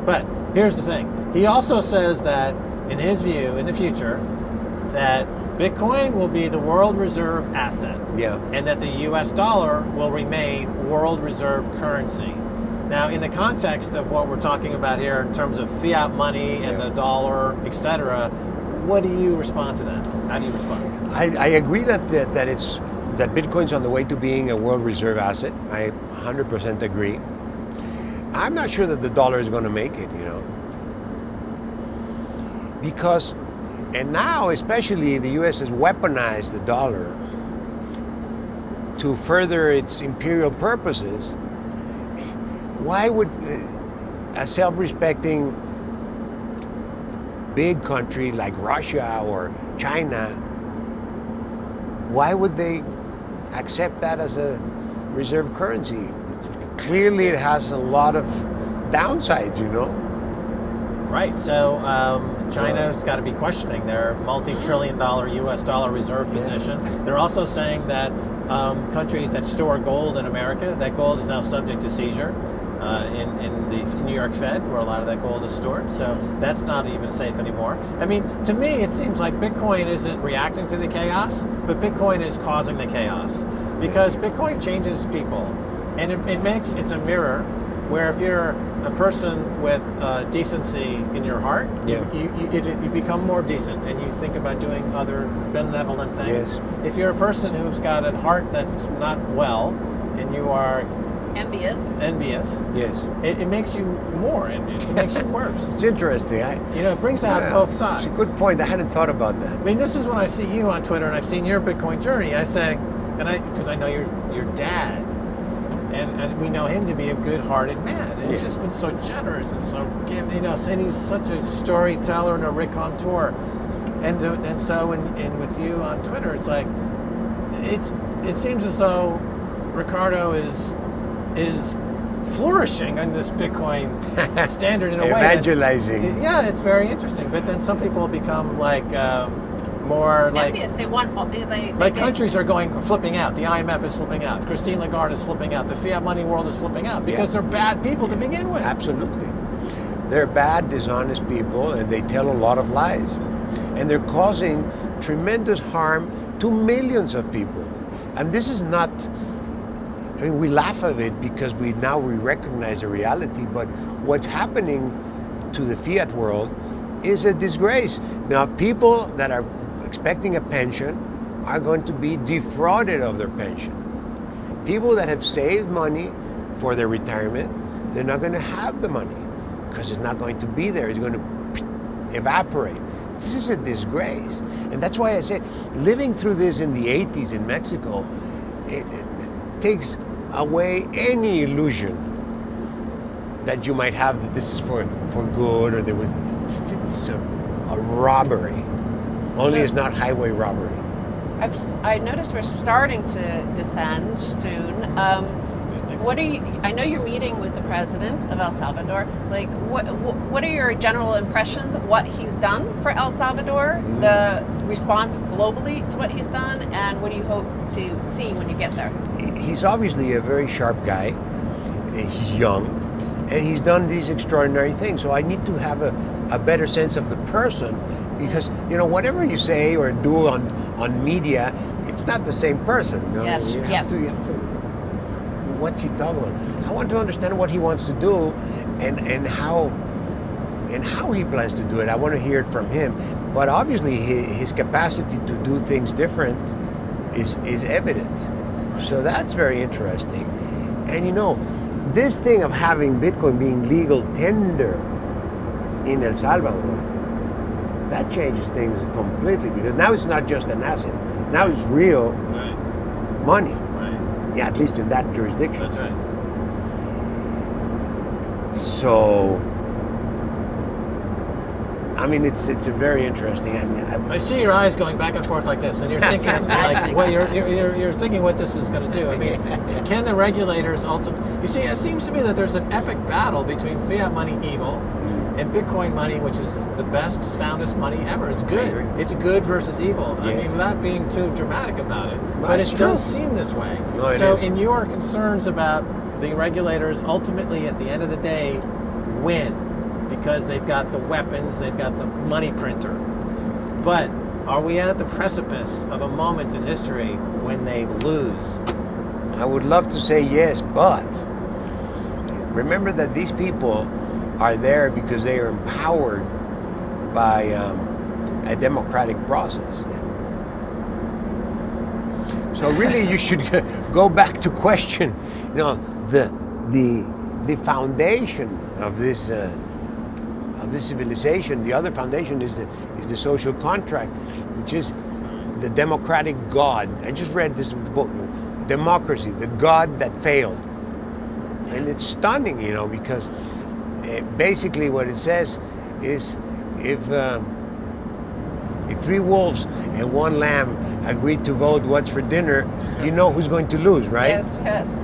D: But here's the thing. He also says that, in his view, in the future, that Bitcoin will be the world reserve asset.
C: Yeah.
D: And that the US dollar will remain world reserve currency. Now, in the context of what we're talking about here in terms of fiat money and the dollar, etc., what do you respond to that? How do you respond?
C: I agree that Bitcoin's on the way to being a world reserve asset. I 100% agree. I'm not sure that the dollar is going to make it, you know. Because, and now especially the US has weaponized the dollar to further its imperial purposes. Why would, a self-respecting big country like Russia or China, why would they accept that as a reserve currency? Clearly it has a lot of downsides, you know?
D: Right, so China's got to be questioning their multi-trillion dollar US dollar reserve position. They're also saying that countries that store gold in America, that gold is now subject to seizure in the New York Fed, where a lot of that gold is stored. So that's not even safe anymore. I mean, to me, it seems like Bitcoin isn't reacting to the chaos, but Bitcoin is causing the chaos, because Bitcoin changes people, and it's a mirror where if you're a person with decency in your heart, you become more decent, and you think about doing other benevolent things.
C: Yes.
D: If you're a person who's got a heart that's not well, and you are
B: Envious.
C: Yes.
D: It makes you more envious. It makes you worse.
C: It's interesting.
D: It brings out both sides.
C: It's a good point. I hadn't thought about that.
D: I mean, this is when I see you on Twitter and I've seen your Bitcoin journey. I say, because I know your dad, and we know him to be a good-hearted man. And he's just been so generous and so giving, and he's such a storyteller and a raconteur. And so with you on Twitter, it's like it seems as though Ricardo is flourishing on this Bitcoin standard in a way.
C: Evangelizing.
D: It's very interesting. But then some people become like more like
B: Envious. They want.
D: Countries are flipping out. The IMF is flipping out. Christine Lagarde is flipping out. The fiat money world is flipping out because they're bad people to begin with.
C: Absolutely. They're bad, dishonest people, and they tell a lot of lies. And they're causing tremendous harm to millions of people. And this is not, I mean, we laugh at it because we recognize the reality, but what's happening to the fiat world is a disgrace. Now, people that are expecting a pension are going to be defrauded of their pension. People that have saved money for their retirement, they're not going to have the money because it's not going to be there. It's going to evaporate. This is a disgrace. And that's why I said, living through this in the 80s in Mexico, it takes away any illusion that you might have that this is for good, or there was, it's a robbery. Only it's not highway robbery.
B: I noticed we're starting to descend soon. What are you? I know you're meeting with the president of El Salvador. Like, what are your general impressions of what he's done for El Salvador? The response globally to what he's done, and what do you hope to see when you get there?
C: He's obviously a very sharp guy. He's young, and he's done these extraordinary things. So I need to have a better sense of the person, because whatever you say or do on media, it's not the same person.
B: Yes.
C: You have to. What's he talking about? I want to understand what he wants to do, and how he plans to do it. I want to hear it from him. But obviously, his capacity to do things different is evident. So that's very interesting. And this thing of having Bitcoin being legal tender in El Salvador, that changes things completely, because now it's not just an asset. Now it's real money. Yeah, at least in that jurisdiction.
D: That's right.
C: So, I mean, it's a very interesting.
D: I see your eyes going back and forth like this, and you're thinking you're thinking what this is going to do. I mean, can the regulators ultimately? You see, it seems to me that there's an epic battle between fiat money evil and Bitcoin money, which is the best, soundest money ever. It's good. It's good versus evil. Yes. I mean, without being too dramatic about it, but it does seem this way.
C: No,
D: so, in your concerns about the regulators, ultimately at the end of the day, win, because they've got the weapons, they've got the money printer. But are we at the precipice of a moment in history when they lose?
C: I would love to say yes, but remember that these people are there because they are empowered by a democratic process. So really, you should go back to question, the foundation of this civilization. The other foundation is the social contract, which is the democratic God. I just read this book, Democracy, the God that failed, and it's stunning, because basically what it says is if 3 wolves and 1 lamb agreed to vote what's for dinner, you know who's going to lose, right?
B: Yes, yes.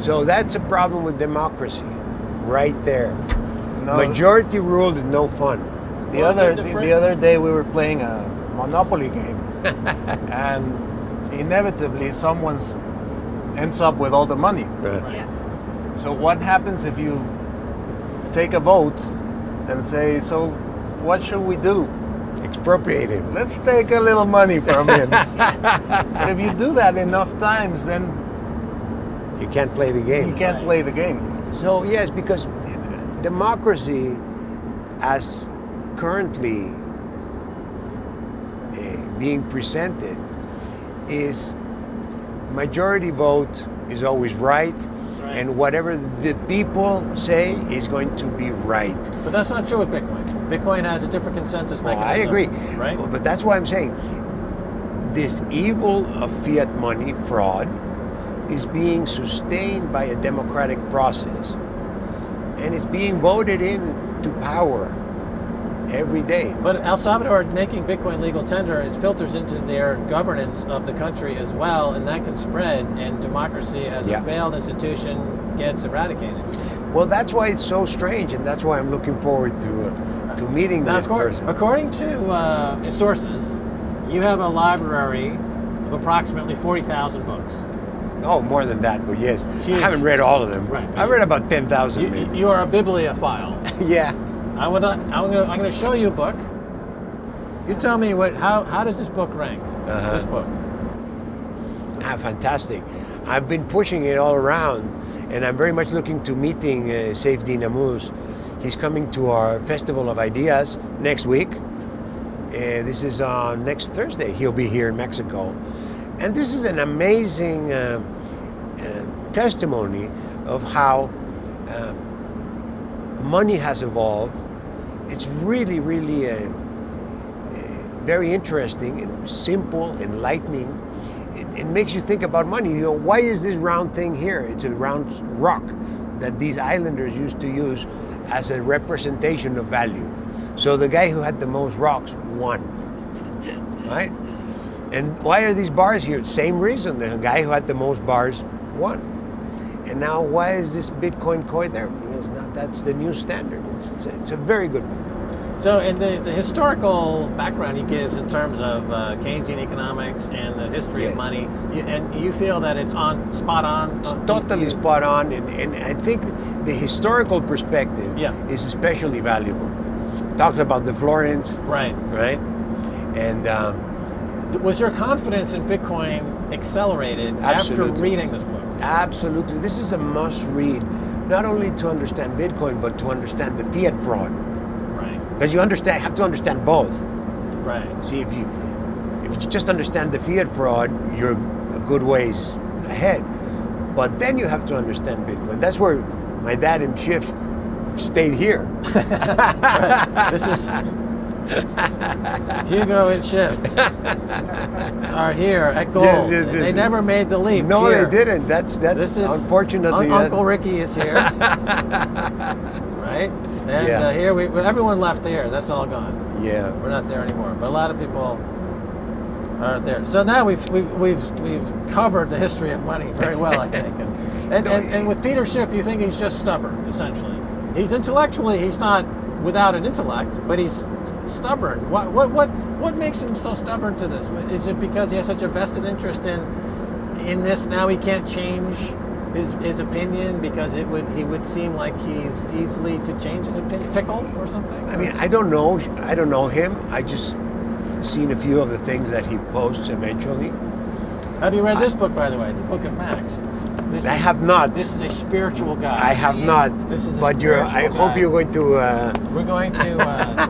C: So that's a problem with democracy, right there.
E: No,
C: Majority rule is no fun.
E: the other day we were playing a Monopoly game, and inevitably someone ends up with all the money.
B: Yeah.
E: So what happens if you take a vote and say, so what should we do?
C: Expropriate him.
E: Let's take a little money from him. But if you do that enough times, then
C: You can't play the game.
E: you can't play the game.
C: So yes, because democracy, as currently being presented, is majority vote is always right, and whatever the people say is going to be right.
D: But that's not true with Bitcoin. Bitcoin has a different consensus
C: Well, I
D: mechanism.
C: agree,
D: Right?
C: Well, but that's why I'm saying this evil of fiat money fraud is being sustained by a democratic process, and it's being voted into power every day.
D: But El Salvador making Bitcoin legal tender, it filters into their governance of the country as well, and that can spread, and democracy as
C: Yeah.
D: a failed institution gets eradicated.
C: Well, that's why it's so strange, and that's why I'm looking forward to meeting
D: Now,
C: this person.
D: according to sources, you have a library of approximately 40,000 books.
C: Oh, more than that, but yes,
D: Huge.
C: I haven't read all of them.
D: Right.
C: I read about 10,000
D: You,
C: maybe.
D: you are a bibliophile.
C: Yeah.
D: I'm gonna show you a book. You tell me how does this book rank?
C: Uh-huh.
D: This book.
C: Fantastic. I've been pushing it all around, and I'm very much looking to meeting Saif Dinamuz. He's coming to our Festival of Ideas next week. This is on next Thursday. He'll be here in Mexico. And this is an amazing testimony of how money has evolved. It's really, really very interesting and simple, enlightening. It makes you think about money. You know, why is this round thing here? It's a round rock that these islanders used to use as a representation of value. So the guy who had the most rocks won, right? And why are these bars here? Same reason. The guy who had the most bars won. And now why is this Bitcoin coin there? Because now that's the new standard. It's a very good book.
D: So, in the historical background he gives in terms of Keynesian economics and the history of
C: Yes.
D: money, you feel that it's spot on?
C: It's totally spot on, and I think the historical perspective
D: Yeah.
C: is especially valuable. Talking about the Florence,
D: Right.
C: right? And
D: Was your confidence in Bitcoin accelerated
C: Absolutely.
D: after reading this book?
C: absolutely, this is a must read, not only to understand Bitcoin, but to understand the fiat fraud.
D: Right.
C: Because you have to understand both.
D: Right.
C: See, if you just understand the fiat fraud, you're a good ways ahead. But then you have to understand Bitcoin. That's where my dad and Schiff stayed here.
D: This is Hugo and Schiff are here at Gold.
C: Yes, yes, yes.
D: They never made the leap.
C: No,
D: here.
C: they didn't. That's
D: This is
C: unfortunately.
D: Uncle Ricky is here, right? And
C: Yeah.
D: here everyone left here. That's all gone.
C: Yeah.
D: We're not there anymore. But a lot of people aren't there. So now we've covered the history of money very well, I think. And with Peter Schiff, you think he's just stubborn, essentially. He's intellectually, he's not without an intellect, but he's stubborn. What makes him so stubborn to this? Is it because he has such a vested interest in this? Now he can't change his opinion because he would seem like he's easily to change his opinion, fickle or something.
C: I mean, I don't know him. I just seen a few of the things that he posts eventually.
D: Have you read this book, by the way, the Book of Max?
C: I have not.
D: This is a spiritual guide.
C: I have not.
D: This is a
C: but I
D: spiritual
C: hope
D: guide.
C: you're going to.
D: We're going to.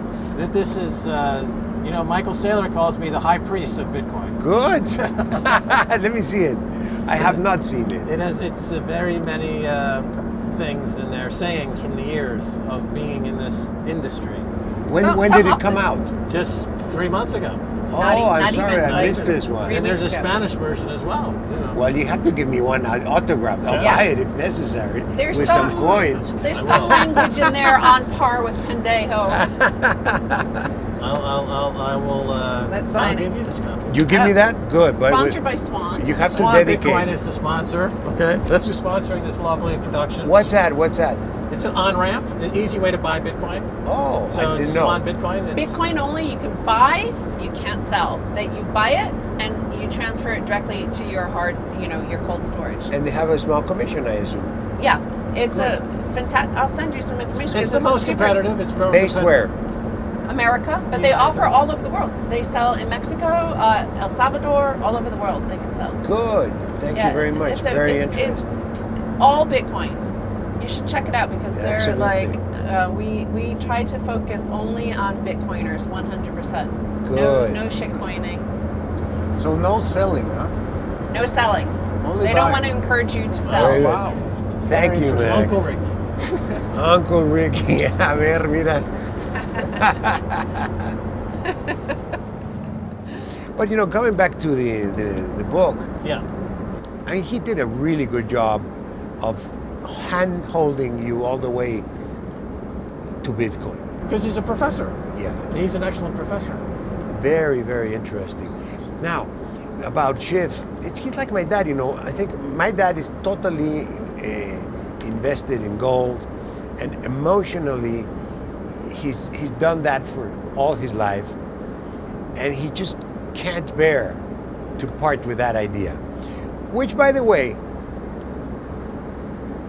D: This is. Michael Saylor calls me the high priest of Bitcoin.
C: Good. Let me see it. I have not seen it.
D: It's very many things in there, sayings from the years of being in this industry.
C: When
B: So
C: did it
B: often-
C: come out?
D: Just 3 months ago.
C: I'm sorry, I missed this one.
B: 3
D: And there's a
B: weeks ago.
D: Spanish version as well. You know.
C: Well, you have to give me one autographed. I'll
B: Yeah.
C: buy it if necessary,
B: There's
C: with
B: some-
C: some coins.
B: There's some language in there on par with Pendejo.
D: I will.
B: Let's
D: I'll
B: sign it.
D: give you this copy.
C: You give me that? Good. But
B: Sponsored by Swan.
C: you have to
D: Swan
C: dedicate.
D: Bitcoin is the sponsor. Okay, that's who's sponsoring this lovely production.
C: What's that? What's that?
D: It's an on-ramp, an easy way to buy Bitcoin.
C: Oh,
D: So
C: I
D: it's
C: didn't know.
D: Swan Bitcoin. It's,
B: Bitcoin only, you can buy, you can't sell. That you buy it and you transfer it directly to your your cold storage.
C: And they have a small commission, I assume.
B: Yeah, it's a fantastic. I'll send you some information.
D: It's the most competitive. It's more
C: Based
D: competitive.
C: where?
B: America, but they
D: United
B: offer
D: States.
B: all over the world. They sell in Mexico, El Salvador, all over the world. They can sell.
C: Good. Thank you very much. Very interesting.
B: It's all Bitcoin. You should check it out because they're
C: Absolutely.
B: like we try to focus only on Bitcoiners 100%.
C: Good.
B: No shit coining,
E: So no selling, huh?
B: no selling.
E: Only
B: They don't
E: buying.
B: want to encourage you to sell.
C: Very good.
E: Wow.
C: Thank
E: Very
C: you,
E: interesting.
C: man.
D: Uncle Ricky.
C: Uncle Ricky. A ver, mira. But coming back to the book,
D: Yeah.
C: I mean, he did a really good job of hand-holding you all the way to Bitcoin.
D: Because he's a professor.
C: Yeah,
D: He's an excellent professor.
C: very, very interesting. Now, about Schiff, he's like my dad, I think my dad is totally invested in gold, and emotionally, he's done that for all his life, and he just can't bear to part with that idea. Which, by the way,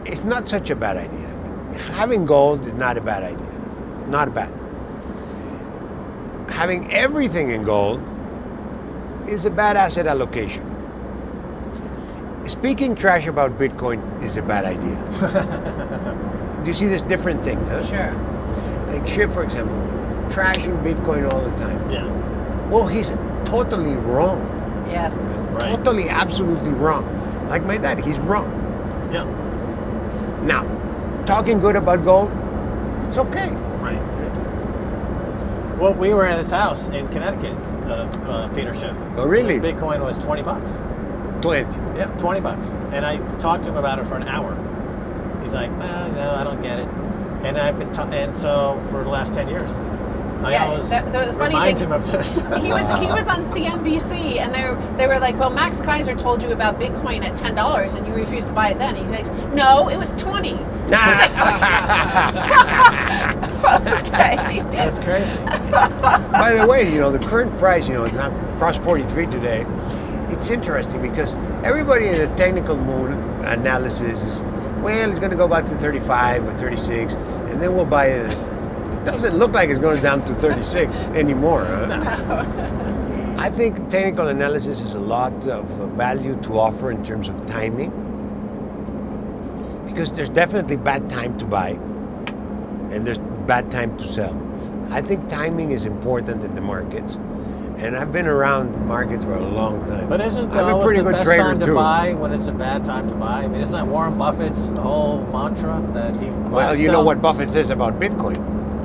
C: is not such a bad idea. I mean, having gold is not a bad idea. Not bad. Having everything in gold is a bad asset allocation. Speaking trash about Bitcoin is a bad idea. Do you see there's different things, huh?
B: Sure.
C: Like Schiff, for example, trashing Bitcoin all the time.
D: Yeah.
C: Well, he's totally wrong.
B: Yes.
D: Right.
C: Totally, absolutely wrong. Like my dad, he's wrong.
D: Yeah.
C: Now, talking good about gold, it's okay.
D: Right. Well, we were at his house in Connecticut, Peter Schiff.
C: Oh, really?
D: Bitcoin was $20.
C: 20.
D: Yeah, $20. And I talked to him about it for an hour. He's like, no, I don't get it. And and so for the last 10 years, I
B: Yeah,
D: always
B: the funny
D: remind
B: thing-
D: him of this.
B: He was on CNBC and they were like, well, Max Keiser told you about Bitcoin at $10 and you refused to buy it then. And he goes, no, it was 20. Okay.
D: That's crazy.
C: By the way, the current price, it's not crossed 43 today. It's interesting because everybody in the technical mood analysis is, well, it's going to go back to 35 or 36, and then we'll buy it. It doesn't look like it's going down to 36 anymore. Huh? I think technical analysis has a lot of value to offer in terms of timing, because there's definitely bad time to buy, and there's bad time to sell. I think timing is important in the markets, and I've been around markets for a long time.
D: But isn't
C: I'm a
D: always
C: pretty
D: the
C: good
D: best
C: trader
D: time to
C: too.
D: buy when it's a bad time to buy? I mean, isn't that Warren Buffett's whole mantra that he
C: Well, you know what Buffett says about Bitcoin.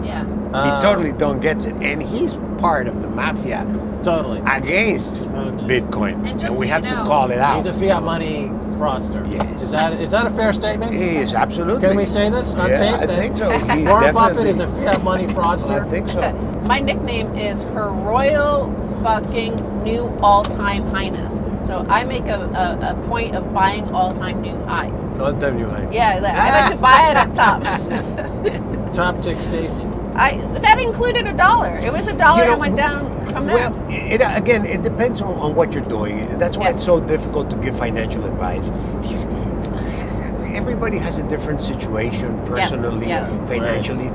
B: Yeah.
C: He totally don't gets it, and he's part of the mafia
D: Totally.
C: against Bitcoin,
B: And just
C: and we
B: so
C: have
B: you
C: to
B: know,
C: call it out.
D: He's a fiat money fraudster.
C: Yes.
D: Is that a fair statement?
C: He is absolutely.
D: Can we say this on
C: Yeah,
D: tape?
C: I
D: that
C: think so. He's
D: Warren Buffett
C: definitely-
D: is a fiat money fraudster.
C: I think so.
B: My nickname is Her Royal Fucking New All-Time Highness. So I make a point of buying all-time new highs.
C: All time you high.
B: Yeah, I like to buy it up top.
D: Top tick Stacy.
B: That included $1. It was $1 and went down from there.
C: Well, it depends on what you're doing. That's why
B: Yeah.
C: it's so difficult to give financial advice. Everybody has a different situation personally,
B: yes.
C: financially.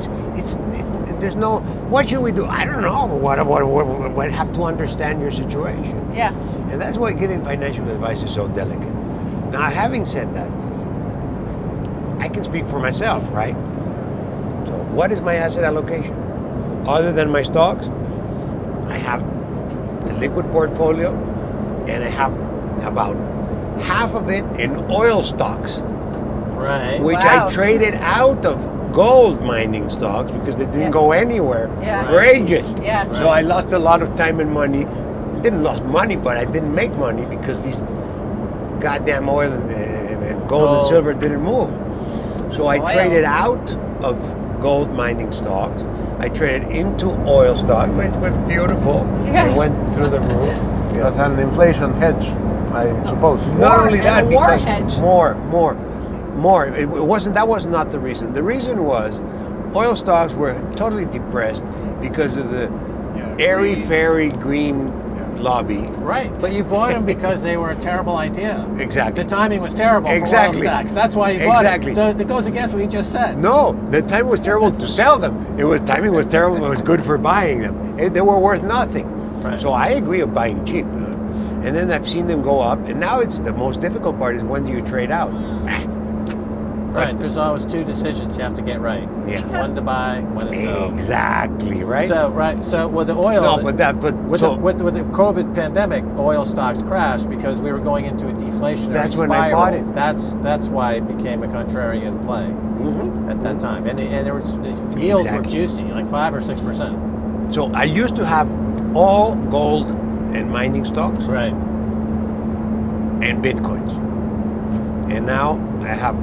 C: There's no. What should we do? I don't know. What have to understand your situation.
B: Yeah.
C: And that's why giving financial advice is so delicate. Now, having said that, I can speak for myself, right? So, what is my asset allocation? Other than my stocks, I have a liquid portfolio, and I have about half of it in oil stocks,
D: Right.
C: which
B: Wow.
C: I traded out of gold mining stocks because they didn't
B: Yeah.
C: go anywhere
B: Yeah.
C: for ages.
B: Yeah.
C: So I lost a lot of time and money didn't lose money, but I didn't make money because these goddamn oil and gold and silver didn't move. So I traded out of gold mining stocks. I traded into oil stock, which was beautiful.
B: Yeah.
C: It went through the roof. Yeah.
E: As an inflation hedge, I suppose.
C: Not only that,
B: and a war
C: because
B: hedge.
C: more. It wasn't. That was not the reason. The reason was, oil stocks were totally depressed because of the airy-fairy green lobby.
D: Right, but you bought them because they were a terrible idea.
C: Exactly.
D: The timing was terrible
C: Exactly.
D: for oil stocks. That's why you bought
C: Exactly.
D: it. So it goes against what you just said.
C: No, the time was terrible to sell them. Timing was terrible. It was good for buying them. They were worth nothing.
D: Right.
C: So I agree of buying cheap. And then I've seen them go up, and now it's the most difficult part is when do you trade out?
D: Right, there's always two decisions you have to get right.
C: Yeah.
D: One to buy, one to sell.
C: Exactly, right?
D: So with the oil,
C: no,
D: with the COVID pandemic, oil stocks crashed because we were going into a deflationary
C: That's when
D: spiral.
C: I bought it.
D: That's why it became a contrarian play at that time, and there was the yields were juicy, like 5 or 6%.
C: So I used to have all gold and mining stocks
D: Right.
C: and Bitcoins. And now I have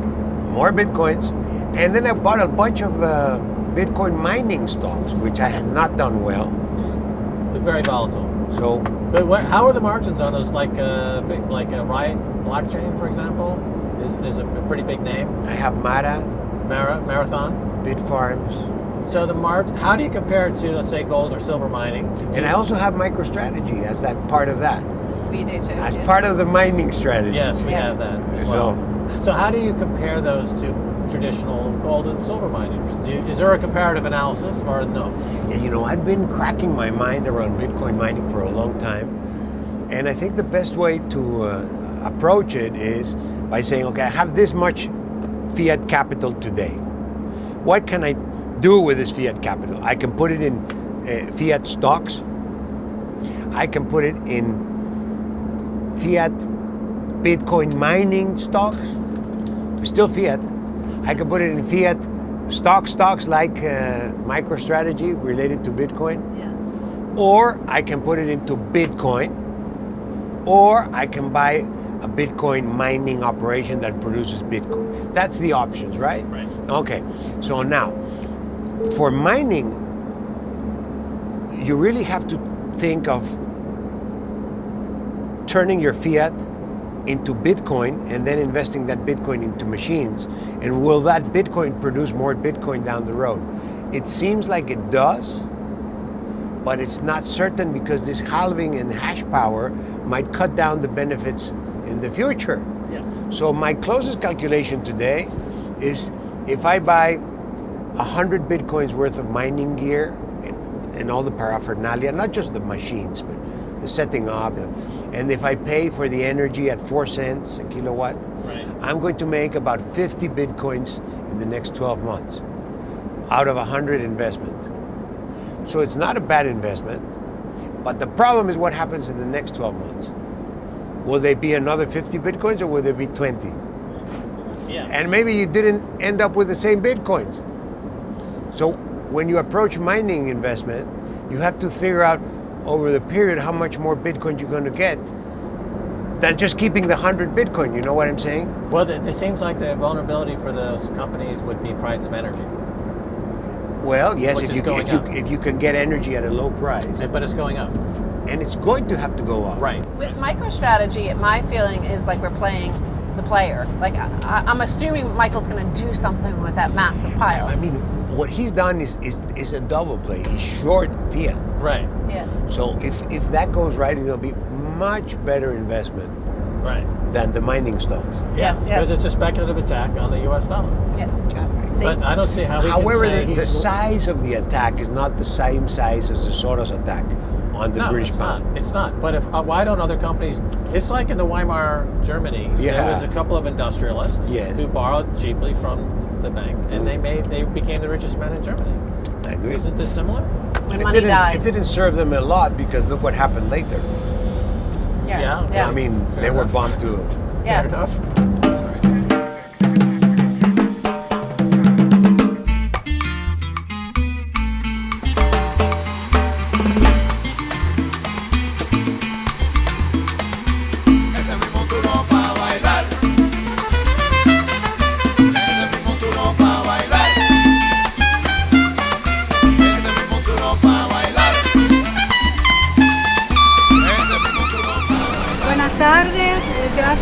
C: more Bitcoins. And then I bought a bunch of Bitcoin mining stocks, which I have not done well.
D: They're very volatile.
C: So
D: But how are the margins on those? Like a Riot blockchain, for example, is a pretty big name.
C: I have Mara,
D: Marathon.
C: Bitfarms,
D: So how do you compare it to, let's say, gold or silver mining?
C: and I also have MicroStrategy as that part of that,
B: We do too.
C: as part of the mining strategy.
D: Yes, we have that as well.
C: So
D: So how do you compare those to traditional gold and silver miners? Is there a comparative analysis or no?
C: yeah, I've been cracking my mind around Bitcoin mining for a long time, and I think the best way to approach it is by saying, okay, I have this much fiat capital today. What can I do with this fiat capital? I can put it in fiat stocks. I can put it in fiat Bitcoin mining stocks, still fiat. I can put it in fiat stocks like MicroStrategy related to Bitcoin, or I can put it into Bitcoin, or I can buy a Bitcoin mining operation that produces Bitcoin. That's the options, right?
D: Right.
C: Okay, so now, for mining, you really have to think of turning your fiat into Bitcoin and then investing that Bitcoin into machines. And will that Bitcoin produce more Bitcoin down the road? It seems like it does, but it's not certain because this halving in hash power might cut down the benefits in the future.
D: Yeah.
C: So my closest calculation today is if I buy 100 Bitcoins worth of mining gear and all the paraphernalia, not just the machines, but the setting up, and if I pay for the energy at 4 cents a kilowatt,
D: Right.
C: I'm going to make about 50 Bitcoins in the next 12 months out of 100 investment. So it's not a bad investment, but the problem is what happens in the next 12 months. Will they be another 50 Bitcoins or will there be 20?
D: Yeah.
C: And maybe you didn't end up with the same Bitcoins. So when you approach mining investment, you have to figure out over the period how much more Bitcoin you're going to get than just keeping the 100 Bitcoin. You know what I'm saying?
D: Well, it seems like the vulnerability for those companies would be price of energy.
C: Well, yes,
D: Which
C: if
D: is going up.
C: if you can get energy at a low price,
D: But it's going up.
C: and it's going to have to go up.
D: Right.
B: With MicroStrategy, my feeling is like we're playing the player. Like I'm assuming Michael's going to do something with that massive pile.
C: I mean, what he's done is a double play. He's short fiat.
D: Right.
B: Yeah.
C: So if that goes right, it's going to be much better investment
D: Right.
C: than the mining stocks.
B: Yes,
D: Because
B: yes.
D: it's a speculative attack on the U.S. dollar.
B: Yes. See?
D: But I don't see how we
C: However,
D: can say
C: the
D: he's...
C: size of the attack is not the same size as the Soros attack on the
D: No,
C: British
D: it's
C: pound.
D: not. It's not. But why don't other companies? It's like in the Weimar Germany.
C: Yeah.
D: There was a couple of industrialists
C: Yes.
D: who borrowed cheaply from the bank, and they became the richest men in Germany.
C: I agree.
D: Isn't this similar?
B: When money dies.
C: It didn't serve them a lot because look what happened later.
B: Yeah.
D: Yeah.
C: I mean,
D: Fair
C: they were
D: enough.
C: bombed too.
B: Yeah.
D: Fair enough.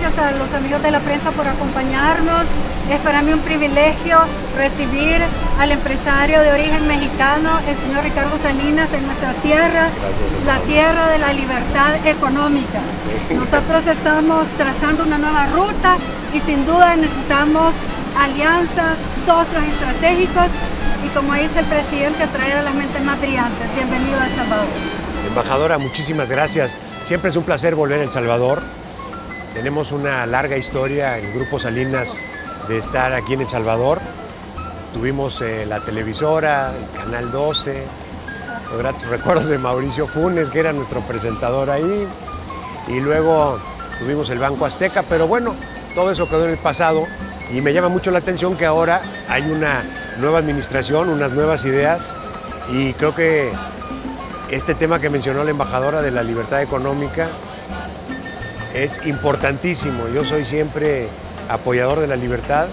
F: gracias a los amigos de la prensa por acompañarnos. Es para mí un privilegio recibir al empresario de origen mexicano, el señor Ricardo Salinas, en nuestra tierra, la tierra de la libertad económica. Nosotros estamos trazando una nueva ruta y sin duda necesitamos alianzas, socios estratégicos y, como dice el presidente, atraer a las mentes más brillantes. Bienvenido a El Salvador.
C: Embajadora, muchísimas gracias. Siempre es un placer volver a El Salvador. Tenemos una larga historia, el Grupo Salinas, de estar aquí en El Salvador. Tuvimos la televisora, el canal 12, los gratos recuerdos de Mauricio Funes, que era nuestro presentador ahí. Y luego tuvimos el Banco Azteca, pero bueno, todo eso quedó en el pasado. Y me llama mucho la atención que ahora hay una nueva administración, unas nuevas ideas. Y creo que este tema que mencionó la embajadora de la libertad económica es importantísimo. Yo soy siempre apoyador de la libertad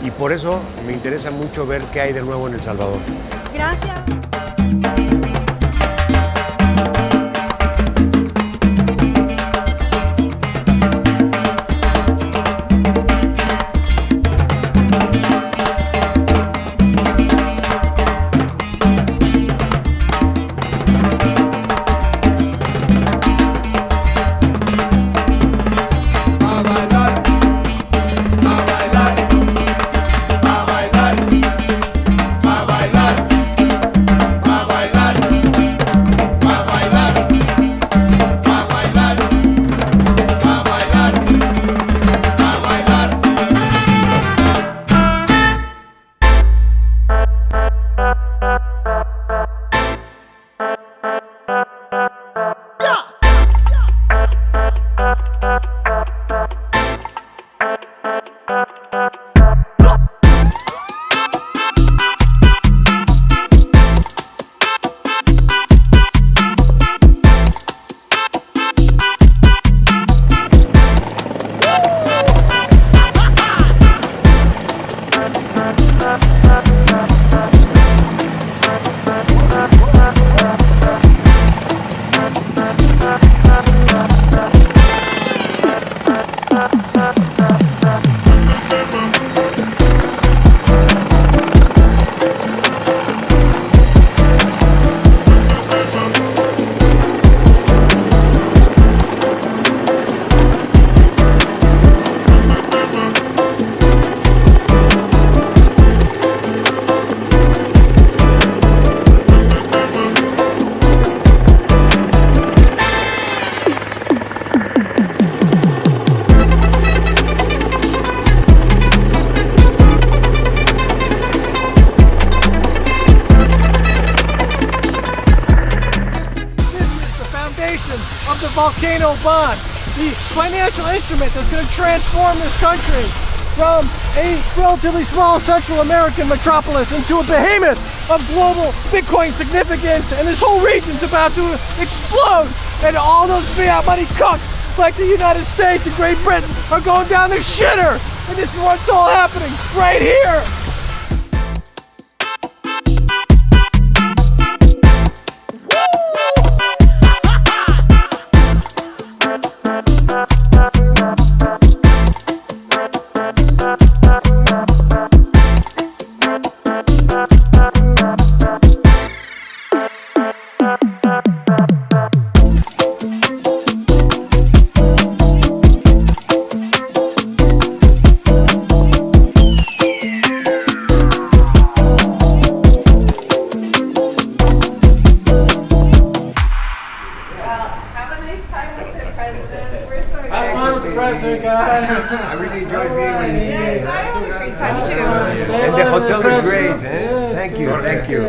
C: y por eso me interesa mucho ver qué hay de nuevo en El Salvador.
F: Gracias.
G: Of the volcano bond, the financial instrument that's going to transform this country from a relatively small Central American metropolis into a behemoth of global Bitcoin significance, and this whole region's about to explode, and all those fiat money cucks like the United States and Great Britain are going down the shitter, and this is what's all happening right here.
C: I really enjoyed being with you.
B: Yes, I had a great time too.
C: And the hotel is great. Thank you, thank you.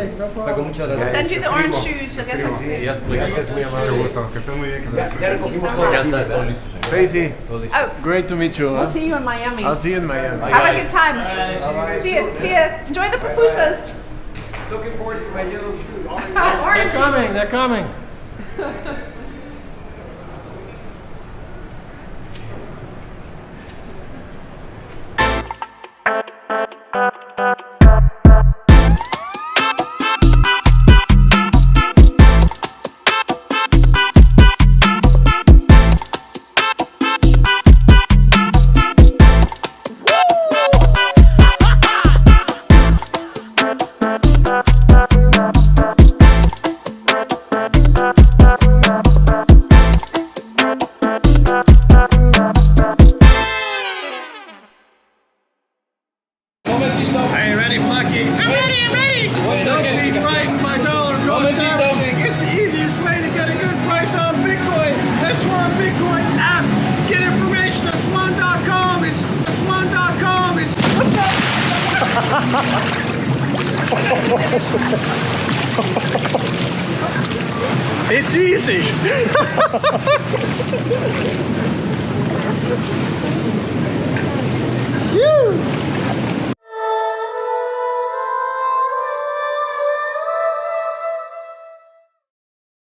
B: Send you the orange shoes. You'll get them soon.
A: Yes, please.
C: Gracias, muy amable.
H: Mucho gusto, que estés muy bien.
C: Ya recogimos todo.
A: Ya está todo listo.
C: Stacy.
B: Oh,
E: Great to meet you.
B: we'll see you in Miami.
E: I'll see you in Miami.
B: Have a good time. See you. See you. Enjoy the pupusas.
C: Looking forward to my yellow shoes.
B: Orange.
D: They're coming.
G: lucky. I'm ready. Don't be frightened by dollar cost averaging. It's the easiest way to get a good price on Bitcoin. The Swan Bitcoin app. Get information at swan.com. It's swan.com. It's It's easy. Woo!